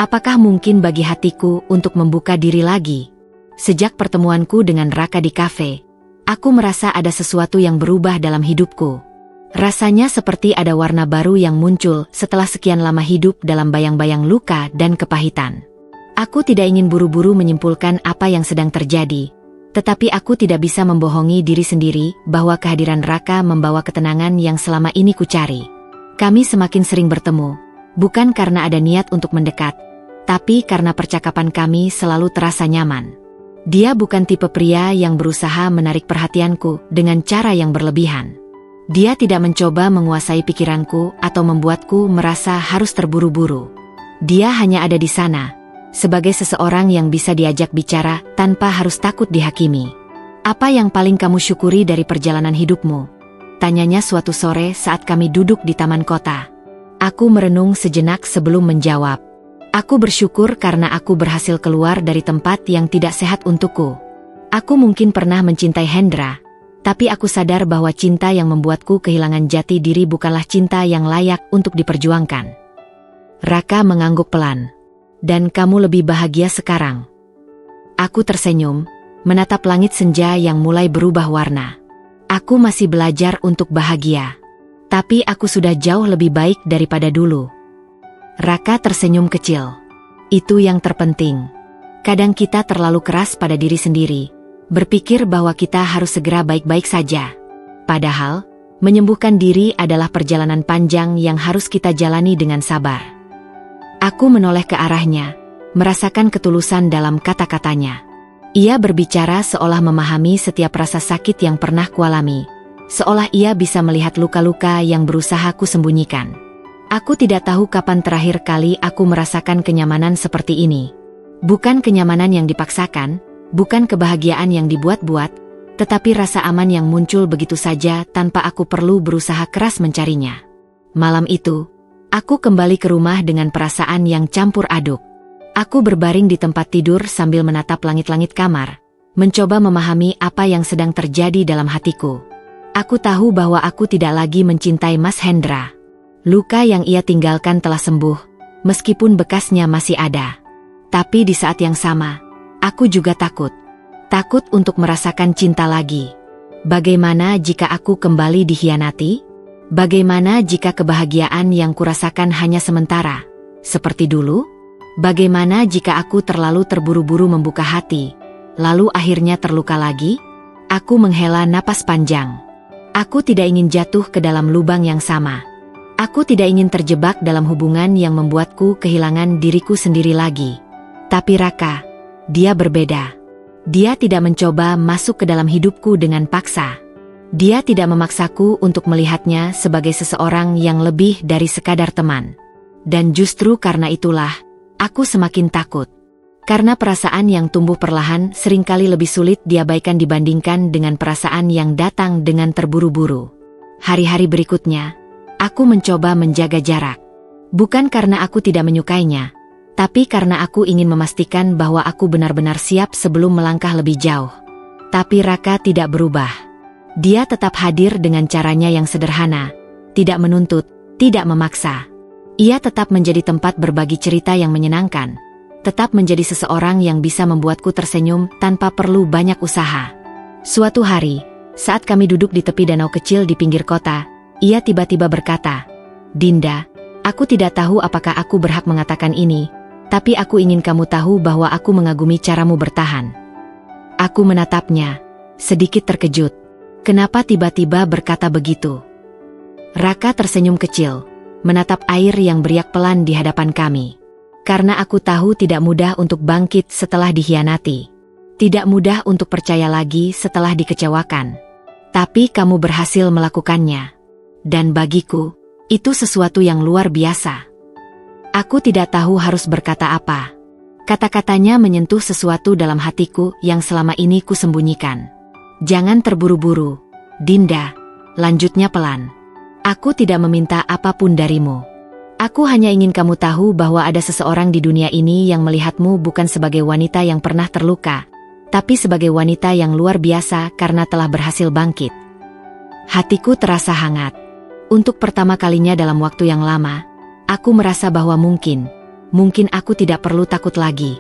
Apakah mungkin bagi hatiku untuk membuka diri lagi? Sejak pertemuanku dengan Raka di kafe, aku merasa ada sesuatu yang berubah dalam hidupku. Rasanya seperti ada warna baru yang muncul setelah sekian lama hidup dalam bayang-bayang luka dan kepahitan. Aku tidak ingin buru-buru menyimpulkan apa yang sedang terjadi, tetapi aku tidak bisa membohongi diri sendiri bahwa kehadiran Raka membawa ketenangan yang selama ini kucari. Kami semakin sering bertemu, bukan karena ada niat untuk mendekat, tapi karena percakapan kami selalu terasa nyaman. Dia bukan tipe pria yang berusaha menarik perhatianku dengan cara yang berlebihan. Dia tidak mencoba menguasai pikiranku atau membuatku merasa harus terburu-buru. Dia hanya ada di sana, sebagai seseorang yang bisa diajak bicara tanpa harus takut dihakimi. "Apa yang paling kamu syukuri dari perjalanan hidupmu?" tanyanya suatu sore saat kami duduk di taman kota. Aku merenung sejenak sebelum menjawab. Aku bersyukur karena aku berhasil keluar dari tempat yang tidak sehat untukku. Aku mungkin pernah mencintai Hendra, tapi aku sadar bahwa cinta yang membuatku kehilangan jati diri bukanlah cinta yang layak untuk diperjuangkan. Raka mengangguk pelan. "Dan kamu lebih bahagia sekarang?" Aku tersenyum, menatap langit senja yang mulai berubah warna. Aku masih belajar untuk bahagia, tapi aku sudah jauh lebih baik daripada dulu. Raka tersenyum kecil. "Itu yang terpenting. Kadang kita terlalu keras pada diri sendiri, berpikir bahwa kita harus segera baik-baik saja. Padahal, menyembuhkan diri adalah perjalanan panjang yang harus kita jalani dengan sabar." Aku menoleh ke arahnya, merasakan ketulusan dalam kata-katanya. Ia berbicara seolah memahami setiap rasa sakit yang pernah kualami, seolah ia bisa melihat luka-luka yang berusaha kusembunyikan. Aku tidak tahu kapan terakhir kali aku merasakan kenyamanan seperti ini. Bukan kenyamanan yang dipaksakan, bukan kebahagiaan yang dibuat-buat, tetapi rasa aman yang muncul begitu saja tanpa aku perlu berusaha keras mencarinya. Malam itu, aku kembali ke rumah dengan perasaan yang campur aduk. Aku berbaring di tempat tidur sambil menatap langit-langit kamar, mencoba memahami apa yang sedang terjadi dalam hatiku. Aku tahu bahwa aku tidak lagi mencintai Mas Hendra. Luka yang ia tinggalkan telah sembuh, meskipun bekasnya masih ada. Tapi di saat yang sama, aku juga takut. Takut untuk merasakan cinta lagi. Bagaimana jika aku kembali dikhianati? Bagaimana jika kebahagiaan yang kurasakan hanya sementara, seperti dulu? Bagaimana jika aku terlalu terburu-buru membuka hati, lalu akhirnya terluka lagi? Aku menghela napas panjang. Aku tidak ingin jatuh ke dalam lubang yang sama. Aku tidak ingin terjebak dalam hubungan yang membuatku kehilangan diriku sendiri lagi. Tapi Raka, dia berbeda. Dia tidak mencoba masuk ke dalam hidupku dengan paksa. Dia tidak memaksaku untuk melihatnya sebagai seseorang yang lebih dari sekadar teman. Dan justru karena itulah, aku semakin takut. Karena perasaan yang tumbuh perlahan seringkali lebih sulit diabaikan dibandingkan dengan perasaan yang datang dengan terburu-buru. Hari-hari berikutnya, aku mencoba menjaga jarak. Bukan karena aku tidak menyukainya, tapi karena aku ingin memastikan bahwa aku benar-benar siap sebelum melangkah lebih jauh. Tapi Raka tidak berubah. Dia tetap hadir dengan caranya yang sederhana, tidak menuntut, tidak memaksa. Ia tetap menjadi tempat berbagi cerita yang menyenangkan, tetap menjadi seseorang yang bisa membuatku tersenyum tanpa perlu banyak usaha. Suatu hari, saat kami duduk di tepi danau kecil di pinggir kota, ia tiba-tiba berkata, "Dinda, aku tidak tahu apakah aku berhak mengatakan ini, tapi aku ingin kamu tahu bahwa aku mengagumi caramu bertahan." Aku menatapnya, sedikit terkejut. Kenapa tiba-tiba berkata begitu? Raka tersenyum kecil, menatap air yang beriak pelan di hadapan kami. Karena aku tahu tidak mudah untuk bangkit setelah dikhianati. Tidak mudah untuk percaya lagi setelah dikecewakan. Tapi kamu berhasil melakukannya. Dan bagiku, itu sesuatu yang luar biasa. Aku tidak tahu harus berkata apa. Kata-katanya menyentuh sesuatu dalam hatiku yang selama ini kusembunyikan. "Jangan terburu-buru, Dinda," lanjutnya pelan. "Aku tidak meminta apapun darimu. Aku hanya ingin kamu tahu bahwa ada seseorang di dunia ini yang melihatmu bukan sebagai wanita yang pernah terluka, tapi sebagai wanita yang luar biasa karena telah berhasil bangkit." Hatiku terasa hangat. Untuk pertama kalinya dalam waktu yang lama, aku merasa bahwa mungkin mungkin aku tidak perlu takut lagi.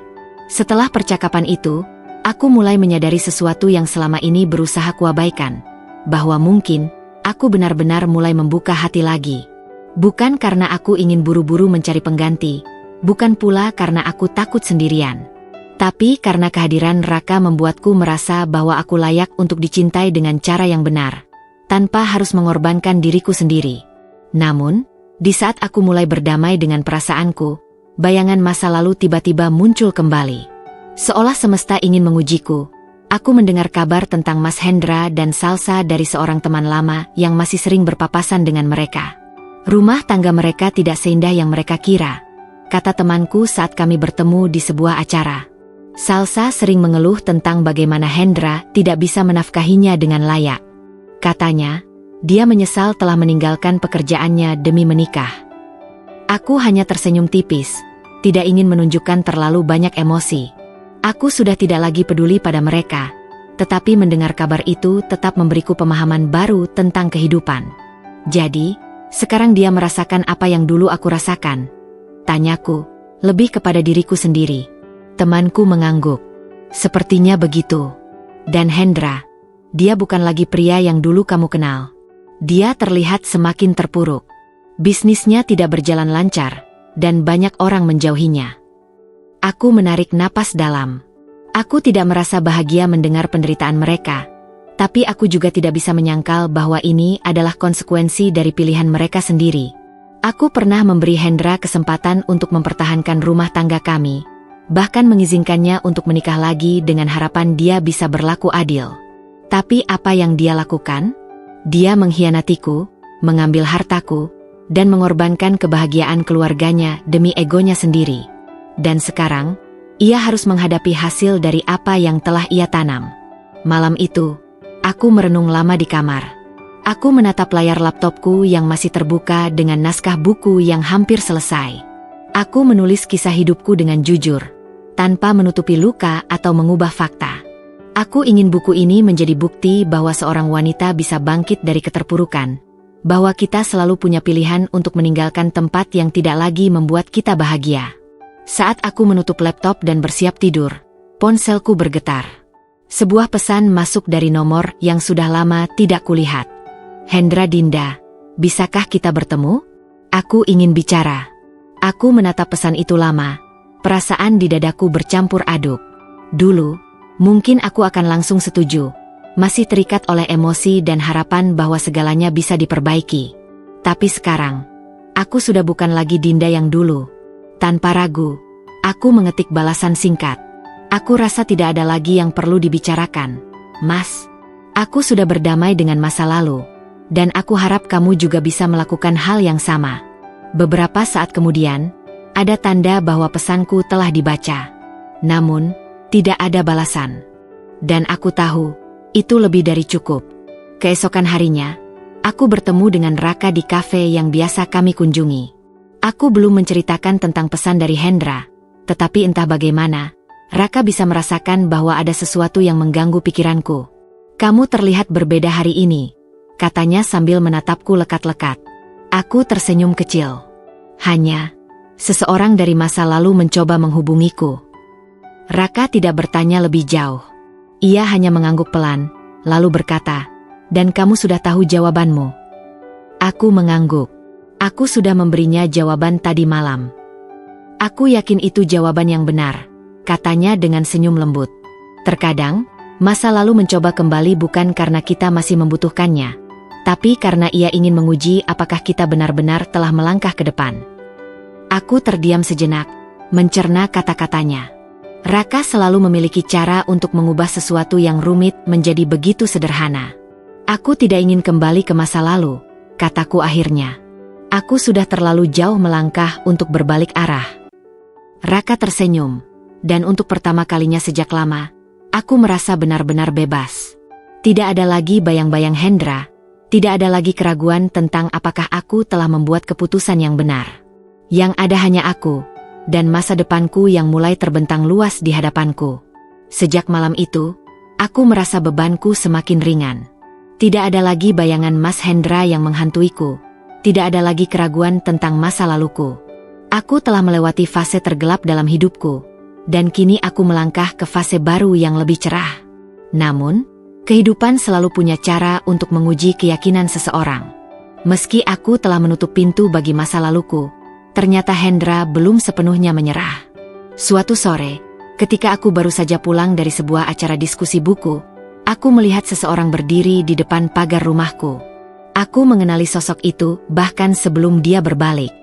Setelah percakapan itu, aku mulai menyadari sesuatu yang selama ini berusaha kuabaikan, bahwa mungkin aku benar-benar mulai membuka hati lagi. Bukan karena aku ingin buru-buru mencari pengganti, bukan pula karena aku takut sendirian. Tapi karena kehadiran Raka membuatku merasa bahwa aku layak untuk dicintai dengan cara yang benar, tanpa harus mengorbankan diriku sendiri. Namun, di saat aku mulai berdamai dengan perasaanku, bayangan masa lalu tiba-tiba muncul kembali. Seolah semesta ingin mengujiku, aku mendengar kabar tentang Mas Hendra dan Salsa dari seorang teman lama yang masih sering berpapasan dengan mereka. Rumah tangga mereka tidak seindah yang mereka kira, kata temanku saat kami bertemu di sebuah acara. Salsa sering mengeluh tentang bagaimana Hendra tidak bisa menafkahinya dengan layak. Katanya, dia menyesal telah meninggalkan pekerjaannya demi menikah. Aku hanya tersenyum tipis, tidak ingin menunjukkan terlalu banyak emosi. Aku sudah tidak lagi peduli pada mereka, tetapi mendengar kabar itu tetap memberiku pemahaman baru tentang kehidupan. Jadi, sekarang dia merasakan apa yang dulu aku rasakan? Tanyaku, lebih kepada diriku sendiri. Temanku mengangguk. Sepertinya begitu. Dan Hendra, dia bukan lagi pria yang dulu kamu kenal. Dia terlihat semakin terpuruk. Bisnisnya tidak berjalan lancar, dan banyak orang menjauhinya. Aku menarik napas dalam. Aku tidak merasa bahagia mendengar penderitaan mereka, tapi aku juga tidak bisa menyangkal bahwa ini adalah konsekuensi dari pilihan mereka sendiri. Aku pernah memberi Hendra kesempatan untuk mempertahankan rumah tangga kami, bahkan mengizinkannya untuk menikah lagi dengan harapan dia bisa berlaku adil. Tapi apa yang dia lakukan? Dia mengkhianatiku, mengambil hartaku, dan mengorbankan kebahagiaan keluarganya demi egonya sendiri. Dan sekarang, ia harus menghadapi hasil dari apa yang telah ia tanam. Malam itu, aku merenung lama di kamar. Aku menatap layar laptopku yang masih terbuka dengan naskah buku yang hampir selesai. Aku menulis kisah hidupku dengan jujur, tanpa menutupi luka atau mengubah fakta. Aku ingin buku ini menjadi bukti bahwa seorang wanita bisa bangkit dari keterpurukan, bahwa kita selalu punya pilihan untuk meninggalkan tempat yang tidak lagi membuat kita bahagia. Saat aku menutup laptop dan bersiap tidur, ponselku bergetar. Sebuah pesan masuk dari nomor yang sudah lama tidak kulihat. Hendra Dinda, bisakah kita bertemu? Aku ingin bicara. Aku menatap pesan itu lama. Perasaan di dadaku bercampur aduk. Dulu, mungkin aku akan langsung setuju, masih terikat oleh emosi dan harapan bahwa segalanya bisa diperbaiki. Tapi sekarang, aku sudah bukan lagi Dinda yang dulu. Tanpa ragu, aku mengetik balasan singkat. Aku rasa tidak ada lagi yang perlu dibicarakan, Mas. Aku sudah berdamai dengan masa lalu, dan aku harap kamu juga bisa melakukan hal yang sama. Beberapa saat kemudian, ada tanda bahwa pesanku telah dibaca. Namun, tidak ada balasan. Dan aku tahu, itu lebih dari cukup. Keesokan harinya, aku bertemu dengan Raka di kafe yang biasa kami kunjungi. Aku belum menceritakan tentang pesan dari Hendra, tetapi entah bagaimana, Raka bisa merasakan bahwa ada sesuatu yang mengganggu pikiranku. Kamu terlihat berbeda hari ini, katanya sambil menatapku lekat-lekat. Aku tersenyum kecil. Hanya seseorang dari masa lalu mencoba menghubungiku. Raka tidak bertanya lebih jauh. Ia hanya mengangguk pelan, lalu berkata, "Dan kamu sudah tahu jawabanmu?" Aku mengangguk. Aku sudah memberinya jawaban tadi malam. Aku yakin itu jawaban yang benar, katanya dengan senyum lembut. Terkadang, masa lalu mencoba kembali bukan karena kita masih membutuhkannya, tapi karena ia ingin menguji apakah kita benar-benar telah melangkah ke depan. Aku terdiam sejenak, mencerna kata-katanya. Raka selalu memiliki cara untuk mengubah sesuatu yang rumit menjadi begitu sederhana. Aku tidak ingin kembali ke masa lalu, kataku akhirnya. Aku sudah terlalu jauh melangkah untuk berbalik arah. Raka tersenyum, dan untuk pertama kalinya sejak lama, aku merasa benar-benar bebas. Tidak ada lagi bayang-bayang Hendra, tidak ada lagi keraguan tentang apakah aku telah membuat keputusan yang benar. Yang ada hanya aku, dan masa depanku yang mulai terbentang luas di hadapanku. Sejak malam itu, aku merasa bebanku semakin ringan. Tidak ada lagi bayangan Mas Hendra yang menghantuiku, tidak ada lagi keraguan tentang masa laluku. Aku telah melewati fase tergelap dalam hidupku, dan kini aku melangkah ke fase baru yang lebih cerah. Namun, kehidupan selalu punya cara untuk menguji keyakinan seseorang. Meski aku telah menutup pintu bagi masa laluku, ternyata Hendra belum sepenuhnya menyerah. Suatu sore, ketika aku baru saja pulang dari sebuah acara diskusi buku, aku melihat seseorang berdiri di depan pagar rumahku. Aku mengenali sosok itu bahkan sebelum dia berbalik.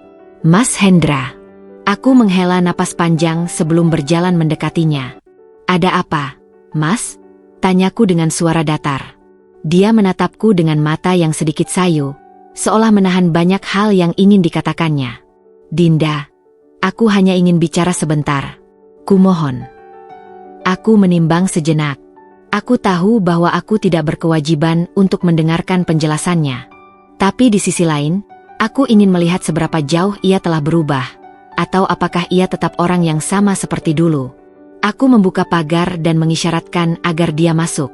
Mas Hendra. Aku menghela napas panjang sebelum berjalan mendekatinya. Ada apa, Mas? Tanyaku dengan suara datar. Dia menatapku dengan mata yang sedikit sayu, seolah menahan banyak hal yang ingin dikatakannya. Dinda, aku hanya ingin bicara sebentar. Kumohon. Aku menimbang sejenak. Aku tahu bahwa aku tidak berkewajiban untuk mendengarkan penjelasannya. Tapi di sisi lain, aku ingin melihat seberapa jauh ia telah berubah, atau apakah ia tetap orang yang sama seperti dulu. Aku membuka pagar dan mengisyaratkan agar dia masuk.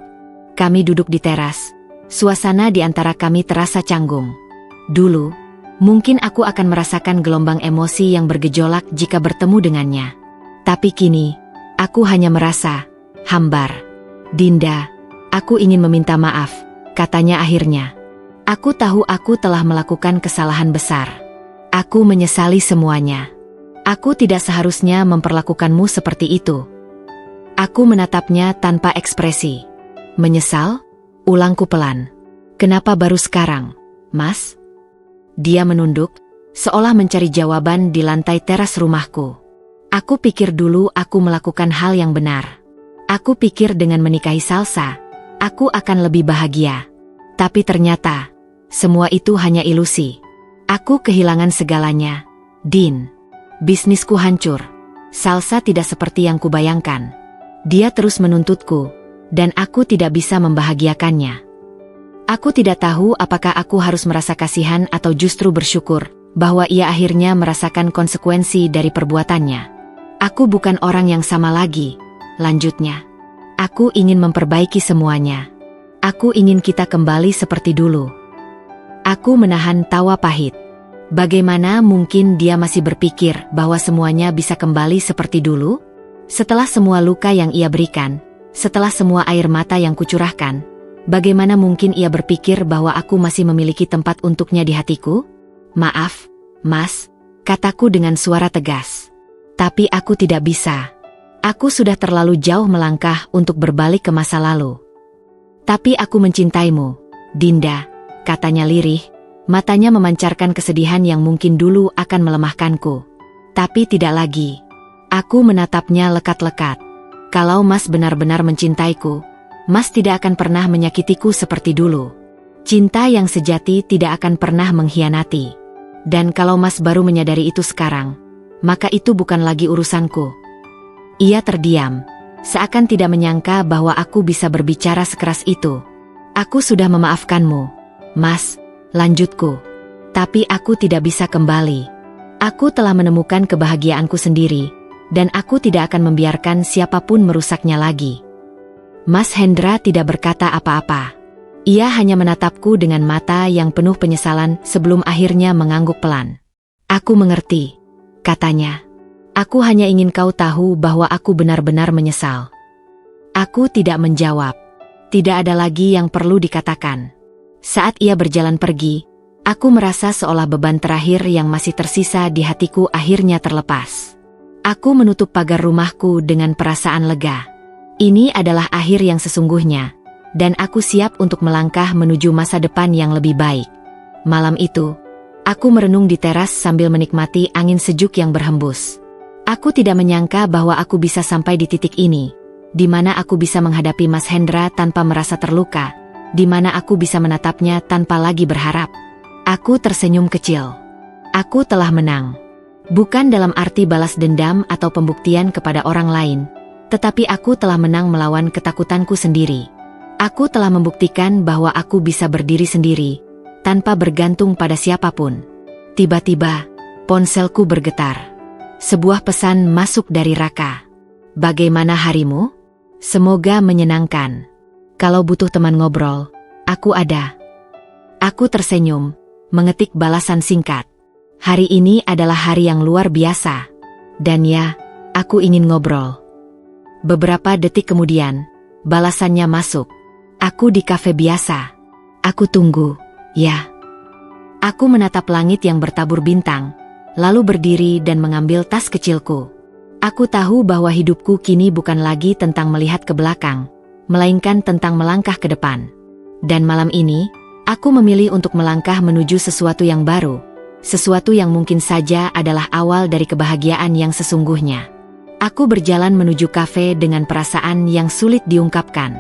Kami duduk di teras. Suasana di antara kami terasa canggung. Dulu, mungkin aku akan merasakan gelombang emosi yang bergejolak jika bertemu dengannya. Tapi kini, aku hanya merasa hambar. Dinda, aku ingin meminta maaf, katanya akhirnya. Aku tahu aku telah melakukan kesalahan besar. Aku menyesali semuanya. Aku tidak seharusnya memperlakukanmu seperti itu. Aku menatapnya tanpa ekspresi. Menyesal? Ulangku pelan. Kenapa baru sekarang, Mas? Dia menunduk, seolah mencari jawaban di lantai teras rumahku. Aku pikir dulu aku melakukan hal yang benar. Aku pikir dengan menikahi Salsa, aku akan lebih bahagia. Tapi ternyata, semua itu hanya ilusi. Aku kehilangan segalanya. Din. Bisnisku hancur. Salsa tidak seperti yang kubayangkan. Dia terus menuntutku, dan aku tidak bisa membahagiakannya. Aku tidak tahu apakah aku harus merasa kasihan atau justru bersyukur bahwa ia akhirnya merasakan konsekuensi dari perbuatannya. Aku bukan orang yang sama lagi, lanjutnya. Aku ingin memperbaiki semuanya. Aku ingin kita kembali seperti dulu. Aku menahan tawa pahit. Bagaimana mungkin dia masih berpikir bahwa semuanya bisa kembali seperti dulu? Setelah semua luka yang ia berikan, setelah semua air mata yang kucurahkan, bagaimana mungkin ia berpikir bahwa aku masih memiliki tempat untuknya di hatiku? Maaf, Mas, kataku dengan suara tegas. Tapi aku tidak bisa. Aku sudah terlalu jauh melangkah untuk berbalik ke masa lalu. Tapi aku mencintaimu, Dinda, katanya lirih, matanya memancarkan kesedihan yang mungkin dulu akan melemahkanku. Tapi tidak lagi. Aku menatapnya lekat-lekat. Kalau Mas benar-benar mencintaiku, Mas tidak akan pernah menyakitiku seperti dulu. Cinta yang sejati tidak akan pernah mengkhianati. Dan kalau Mas baru menyadari itu sekarang, maka itu bukan lagi urusanku. Ia terdiam, seakan tidak menyangka bahwa aku bisa berbicara sekeras itu. Aku sudah memaafkanmu, Mas, lanjutku. Tapi aku tidak bisa kembali. Aku telah menemukan kebahagiaanku sendiri, dan aku tidak akan membiarkan siapapun merusaknya lagi. Mas Hendra tidak berkata apa-apa. Ia hanya menatapku dengan mata yang penuh penyesalan sebelum akhirnya mengangguk pelan. Aku mengerti, katanya. Aku hanya ingin kau tahu bahwa aku benar-benar menyesal. Aku tidak menjawab. Tidak ada lagi yang perlu dikatakan. Saat ia berjalan pergi, aku merasa seolah beban terakhir yang masih tersisa di hatiku akhirnya terlepas. Aku menutup pagar rumahku dengan perasaan lega. Ini adalah akhir yang sesungguhnya, dan aku siap untuk melangkah menuju masa depan yang lebih baik. Malam itu, aku merenung di teras sambil menikmati angin sejuk yang berhembus. Aku tidak menyangka bahwa aku bisa sampai di titik ini, di mana aku bisa menghadapi Mas Hendra tanpa merasa terluka, di mana aku bisa menatapnya tanpa lagi berharap. Aku tersenyum kecil. Aku telah menang. Bukan dalam arti balas dendam atau pembuktian kepada orang lain, tetapi aku telah menang melawan ketakutanku sendiri. Aku telah membuktikan bahwa aku bisa berdiri sendiri, tanpa bergantung pada siapapun. Tiba-tiba, ponselku bergetar. Sebuah pesan masuk dari Raka. Bagaimana harimu? Semoga menyenangkan. Kalau butuh teman ngobrol, aku ada. Aku tersenyum, mengetik balasan singkat. Hari ini adalah hari yang luar biasa. Dan ya, aku ingin ngobrol. Beberapa detik kemudian, balasannya masuk. Aku di kafe biasa. Aku tunggu, ya. Aku menatap langit yang bertabur bintang, lalu berdiri dan mengambil tas kecilku. Aku tahu bahwa hidupku kini bukan lagi tentang melihat ke belakang, melainkan tentang melangkah ke depan. Dan malam ini, aku memilih untuk melangkah menuju sesuatu yang baru, sesuatu yang mungkin saja adalah awal dari kebahagiaan yang sesungguhnya. Aku berjalan menuju kafe dengan perasaan yang sulit diungkapkan.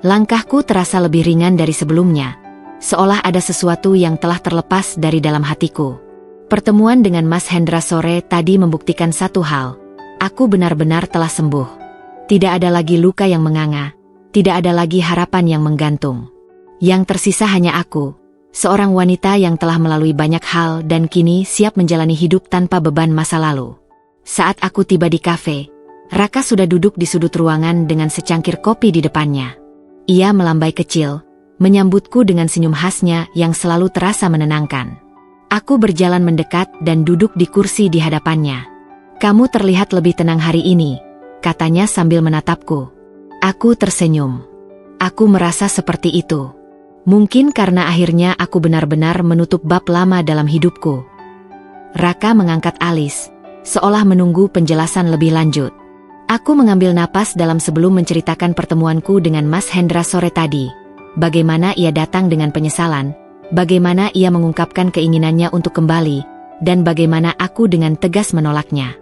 Langkahku terasa lebih ringan dari sebelumnya, seolah ada sesuatu yang telah terlepas dari dalam hatiku. Pertemuan dengan Mas Hendra sore tadi membuktikan satu hal. Aku benar-benar telah sembuh. Tidak ada lagi luka yang menganga, tidak ada lagi harapan yang menggantung. Yang tersisa hanya aku, seorang wanita yang telah melalui banyak hal dan kini siap menjalani hidup tanpa beban masa lalu. Saat aku tiba di kafe, Raka sudah duduk di sudut ruangan dengan secangkir kopi di depannya. Ia melambai kecil, menyambutku dengan senyum khasnya yang selalu terasa menenangkan. Aku berjalan mendekat dan duduk di kursi di hadapannya. "Kamu terlihat lebih tenang hari ini," katanya sambil menatapku. Aku tersenyum. Aku merasa seperti itu. Mungkin karena akhirnya aku benar-benar menutup bab lama dalam hidupku. Raka mengangkat alis, seolah menunggu penjelasan lebih lanjut. Aku mengambil napas dalam sebelum menceritakan pertemuanku dengan Mas Hendra sore tadi. Bagaimana ia datang dengan penyesalan, bagaimana ia mengungkapkan keinginannya untuk kembali, dan bagaimana aku dengan tegas menolaknya.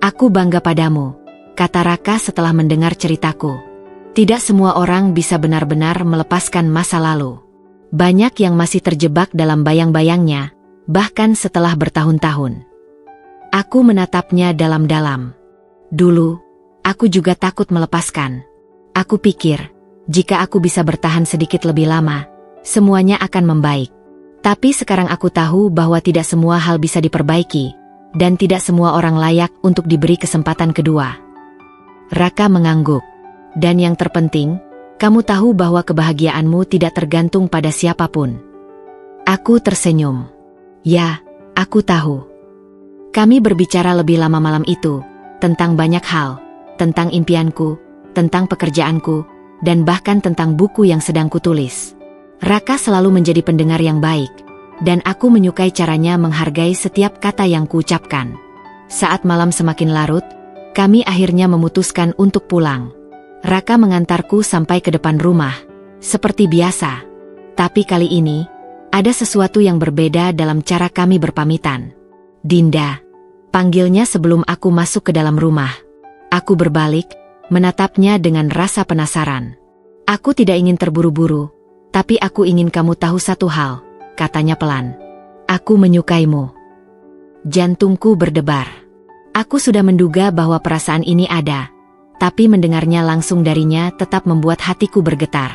"Aku bangga padamu," kata Raka setelah mendengar ceritaku. "Tidak semua orang bisa benar-benar melepaskan masa lalu. Banyak yang masih terjebak dalam bayang-bayangnya, bahkan setelah bertahun-tahun." Aku menatapnya dalam-dalam. Dulu, aku juga takut melepaskan. Aku pikir, jika aku bisa bertahan sedikit lebih lama, semuanya akan membaik. Tapi sekarang aku tahu bahwa tidak semua hal bisa diperbaiki, dan tidak semua orang layak untuk diberi kesempatan kedua. Raka mengangguk. "Dan yang terpenting, kamu tahu bahwa kebahagiaanmu tidak tergantung pada siapapun." Aku tersenyum. "Ya, aku tahu." Kami berbicara lebih lama malam itu, tentang banyak hal, tentang impianku, tentang pekerjaanku, dan bahkan tentang buku yang sedang kutulis. Raka selalu menjadi pendengar yang baik, dan aku menyukai caranya menghargai setiap kata yang kuucapkan. Saat malam semakin larut, kami akhirnya memutuskan untuk pulang. Raka mengantarku sampai ke depan rumah, seperti biasa. Tapi kali ini, ada sesuatu yang berbeda dalam cara kami berpamitan. "Dinda," panggilnya sebelum aku masuk ke dalam rumah. Aku berbalik, menatapnya dengan rasa penasaran. "Aku tidak ingin terburu-buru, tapi aku ingin kamu tahu satu hal," katanya pelan. "Aku menyukaimu." Jantungku berdebar. Aku sudah menduga bahwa perasaan ini ada, tapi mendengarnya langsung darinya tetap membuat hatiku bergetar.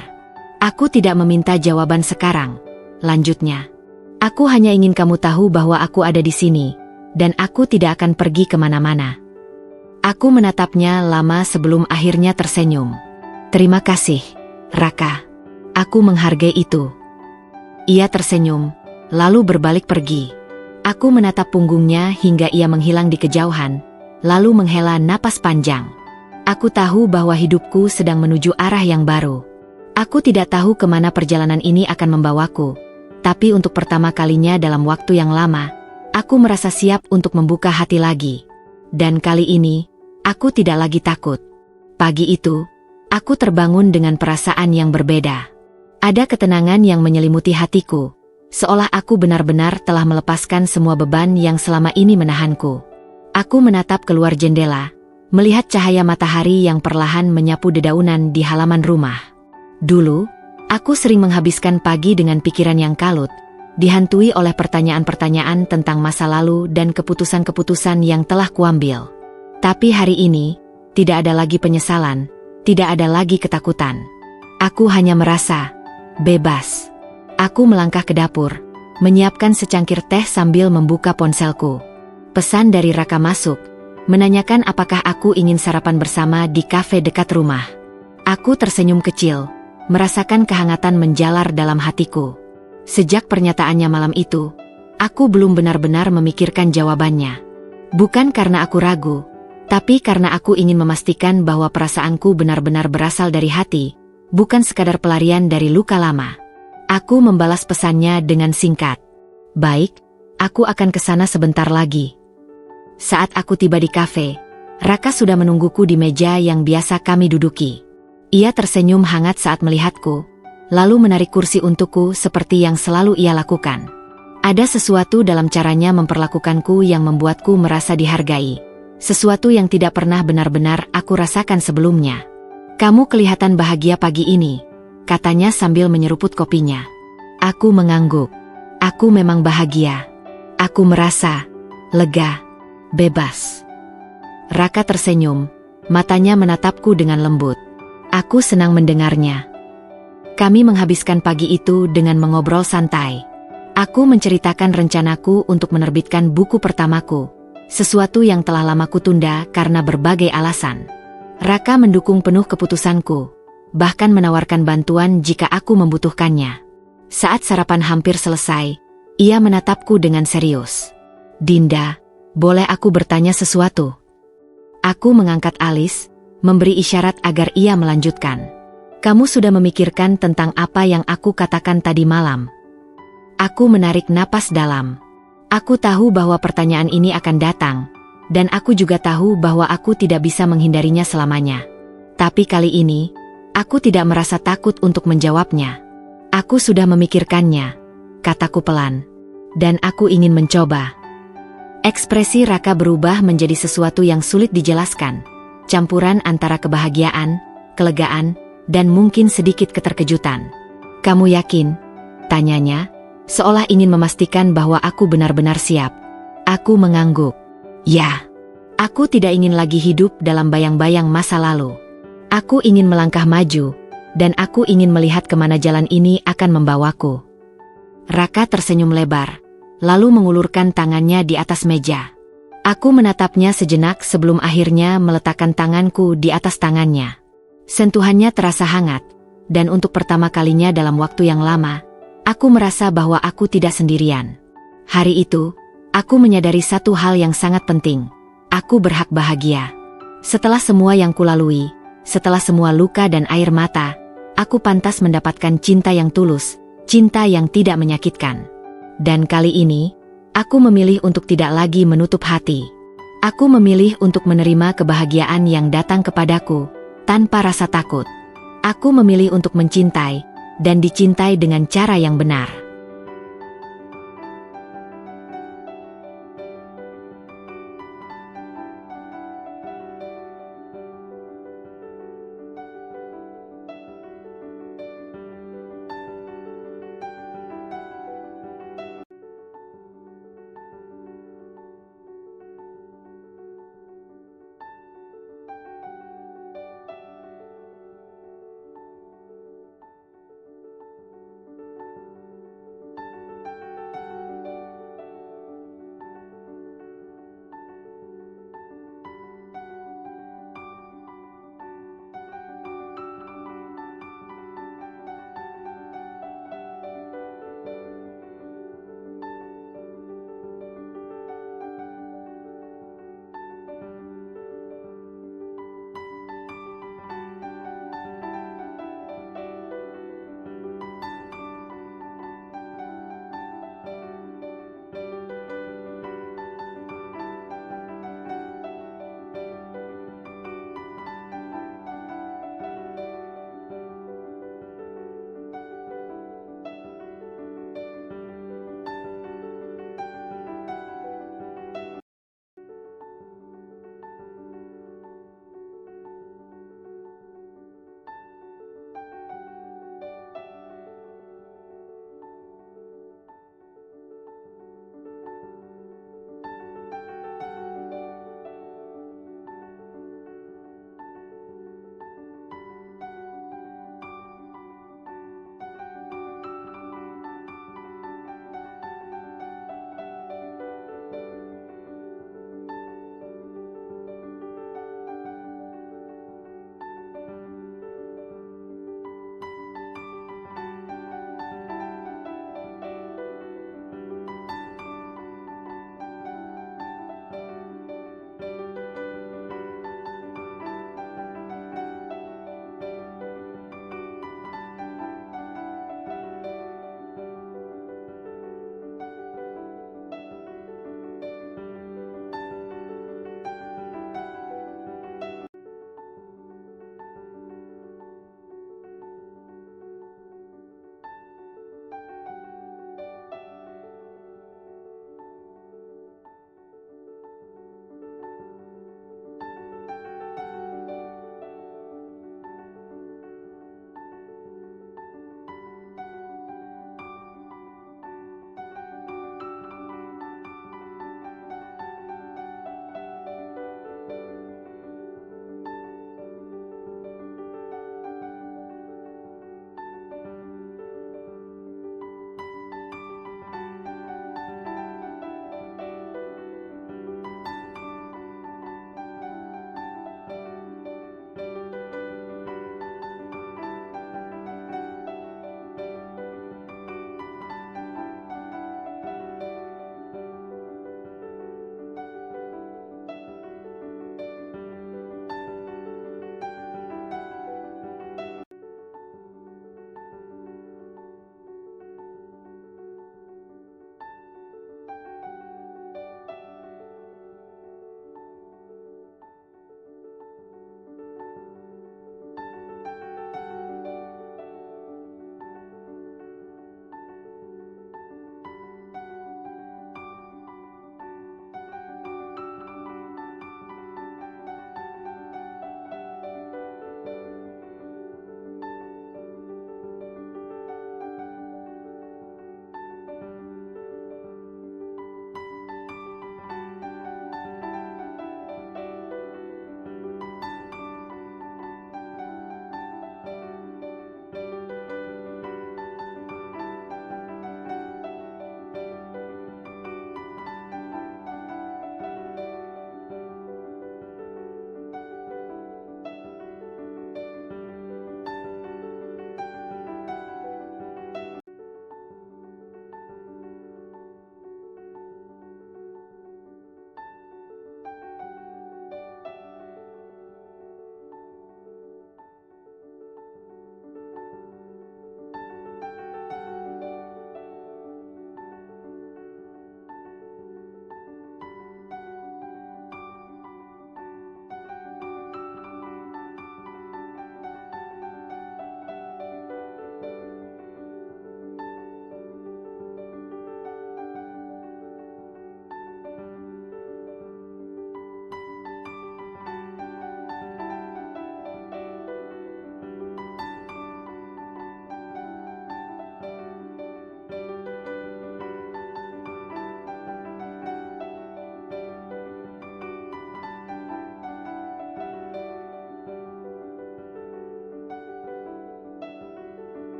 "Aku tidak meminta jawaban sekarang," lanjutnya. "Aku hanya ingin kamu tahu bahwa aku ada di sini, dan aku tidak akan pergi kemana-mana." Aku menatapnya lama sebelum akhirnya tersenyum. "Terima kasih, Raka. Aku menghargai itu." Ia tersenyum, lalu berbalik pergi. Aku menatap punggungnya hingga ia menghilang di kejauhan, lalu menghela napas panjang. Aku tahu bahwa hidupku sedang menuju arah yang baru. Aku tidak tahu kemana perjalanan ini akan membawaku, tapi untuk pertama kalinya dalam waktu yang lama, aku merasa siap untuk membuka hati lagi. Dan kali ini, aku tidak lagi takut. Pagi itu, aku terbangun dengan perasaan yang berbeda. Ada ketenangan yang menyelimuti hatiku, seolah aku benar-benar telah melepaskan semua beban yang selama ini menahanku. Aku menatap keluar jendela, melihat cahaya matahari yang perlahan menyapu dedaunan di halaman rumah. Dulu, aku sering menghabiskan pagi dengan pikiran yang kalut, dihantui oleh pertanyaan-pertanyaan tentang masa lalu dan keputusan-keputusan yang telah kuambil. Tapi hari ini, tidak ada lagi penyesalan, tidak ada lagi ketakutan. Aku hanya merasa bebas. Aku melangkah ke dapur, menyiapkan secangkir teh sambil membuka ponselku. Pesan dari Raka masuk, menanyakan apakah aku ingin sarapan bersama di kafe dekat rumah. Aku tersenyum kecil, merasakan kehangatan menjalar dalam hatiku. Sejak pernyataannya malam itu, Aku belum benar-benar memikirkan jawabannya. Bukan karena aku ragu, tapi karena aku ingin memastikan bahwa perasaanku benar-benar berasal dari hati, bukan sekadar pelarian dari luka lama. Aku membalas pesannya dengan singkat. Baik, aku akan ke sana sebentar lagi. Saat aku tiba di kafe, Raka sudah menungguku di meja yang biasa kami duduki. Ia tersenyum hangat saat melihatku, lalu menarik kursi untukku seperti yang selalu ia lakukan. Ada sesuatu dalam caranya memperlakukanku yang membuatku merasa dihargai. Sesuatu yang tidak pernah benar-benar aku rasakan sebelumnya. Kamu kelihatan bahagia pagi ini, katanya sambil menyeruput kopinya. Aku mengangguk. Aku memang bahagia. Aku merasa lega, bebas. Raka tersenyum, matanya menatapku dengan lembut. Aku senang mendengarnya. Kami menghabiskan pagi itu dengan mengobrol santai. Aku menceritakan rencanaku untuk menerbitkan buku pertamaku, sesuatu yang telah lama kutunda karena berbagai alasan. Raka mendukung penuh keputusanku, bahkan menawarkan bantuan jika aku membutuhkannya. Saat sarapan hampir selesai, ia menatapku dengan serius. Dinda, boleh aku bertanya sesuatu? Aku mengangkat alis, memberi isyarat agar ia melanjutkan. Kamu sudah memikirkan tentang apa yang aku katakan tadi malam? Aku menarik napas dalam. Aku tahu bahwa pertanyaan ini akan datang, dan aku juga tahu bahwa aku tidak bisa menghindarinya selamanya. Tapi kali ini, aku tidak merasa takut untuk menjawabnya. Aku sudah memikirkannya, kataku pelan, dan aku ingin mencoba. Ekspresi Raka berubah menjadi sesuatu yang sulit dijelaskan, campuran antara kebahagiaan, kelegaan, dan mungkin sedikit keterkejutan. Kamu yakin? Tanyanya, seolah ingin memastikan bahwa aku benar-benar siap. Aku mengangguk. Ya, aku tidak ingin lagi hidup dalam bayang-bayang masa lalu. Aku ingin melangkah maju, dan aku ingin melihat kemana jalan ini akan membawaku. Raka tersenyum lebar, lalu mengulurkan tangannya di atas meja. Aku menatapnya sejenak sebelum akhirnya meletakkan tanganku di atas tangannya. Sentuhannya terasa hangat, dan untuk pertama kalinya dalam waktu yang lama, aku merasa bahwa aku tidak sendirian. Hari itu, aku menyadari satu hal yang sangat penting. Aku berhak bahagia. Setelah semua yang kulalui, setelah semua luka dan air mata, aku pantas mendapatkan cinta yang tulus, cinta yang tidak menyakitkan. Dan kali ini, aku memilih untuk tidak lagi menutup hati. Aku memilih untuk menerima kebahagiaan yang datang kepadaku, tanpa rasa takut. Aku memilih untuk mencintai, dan dicintai dengan cara yang benar.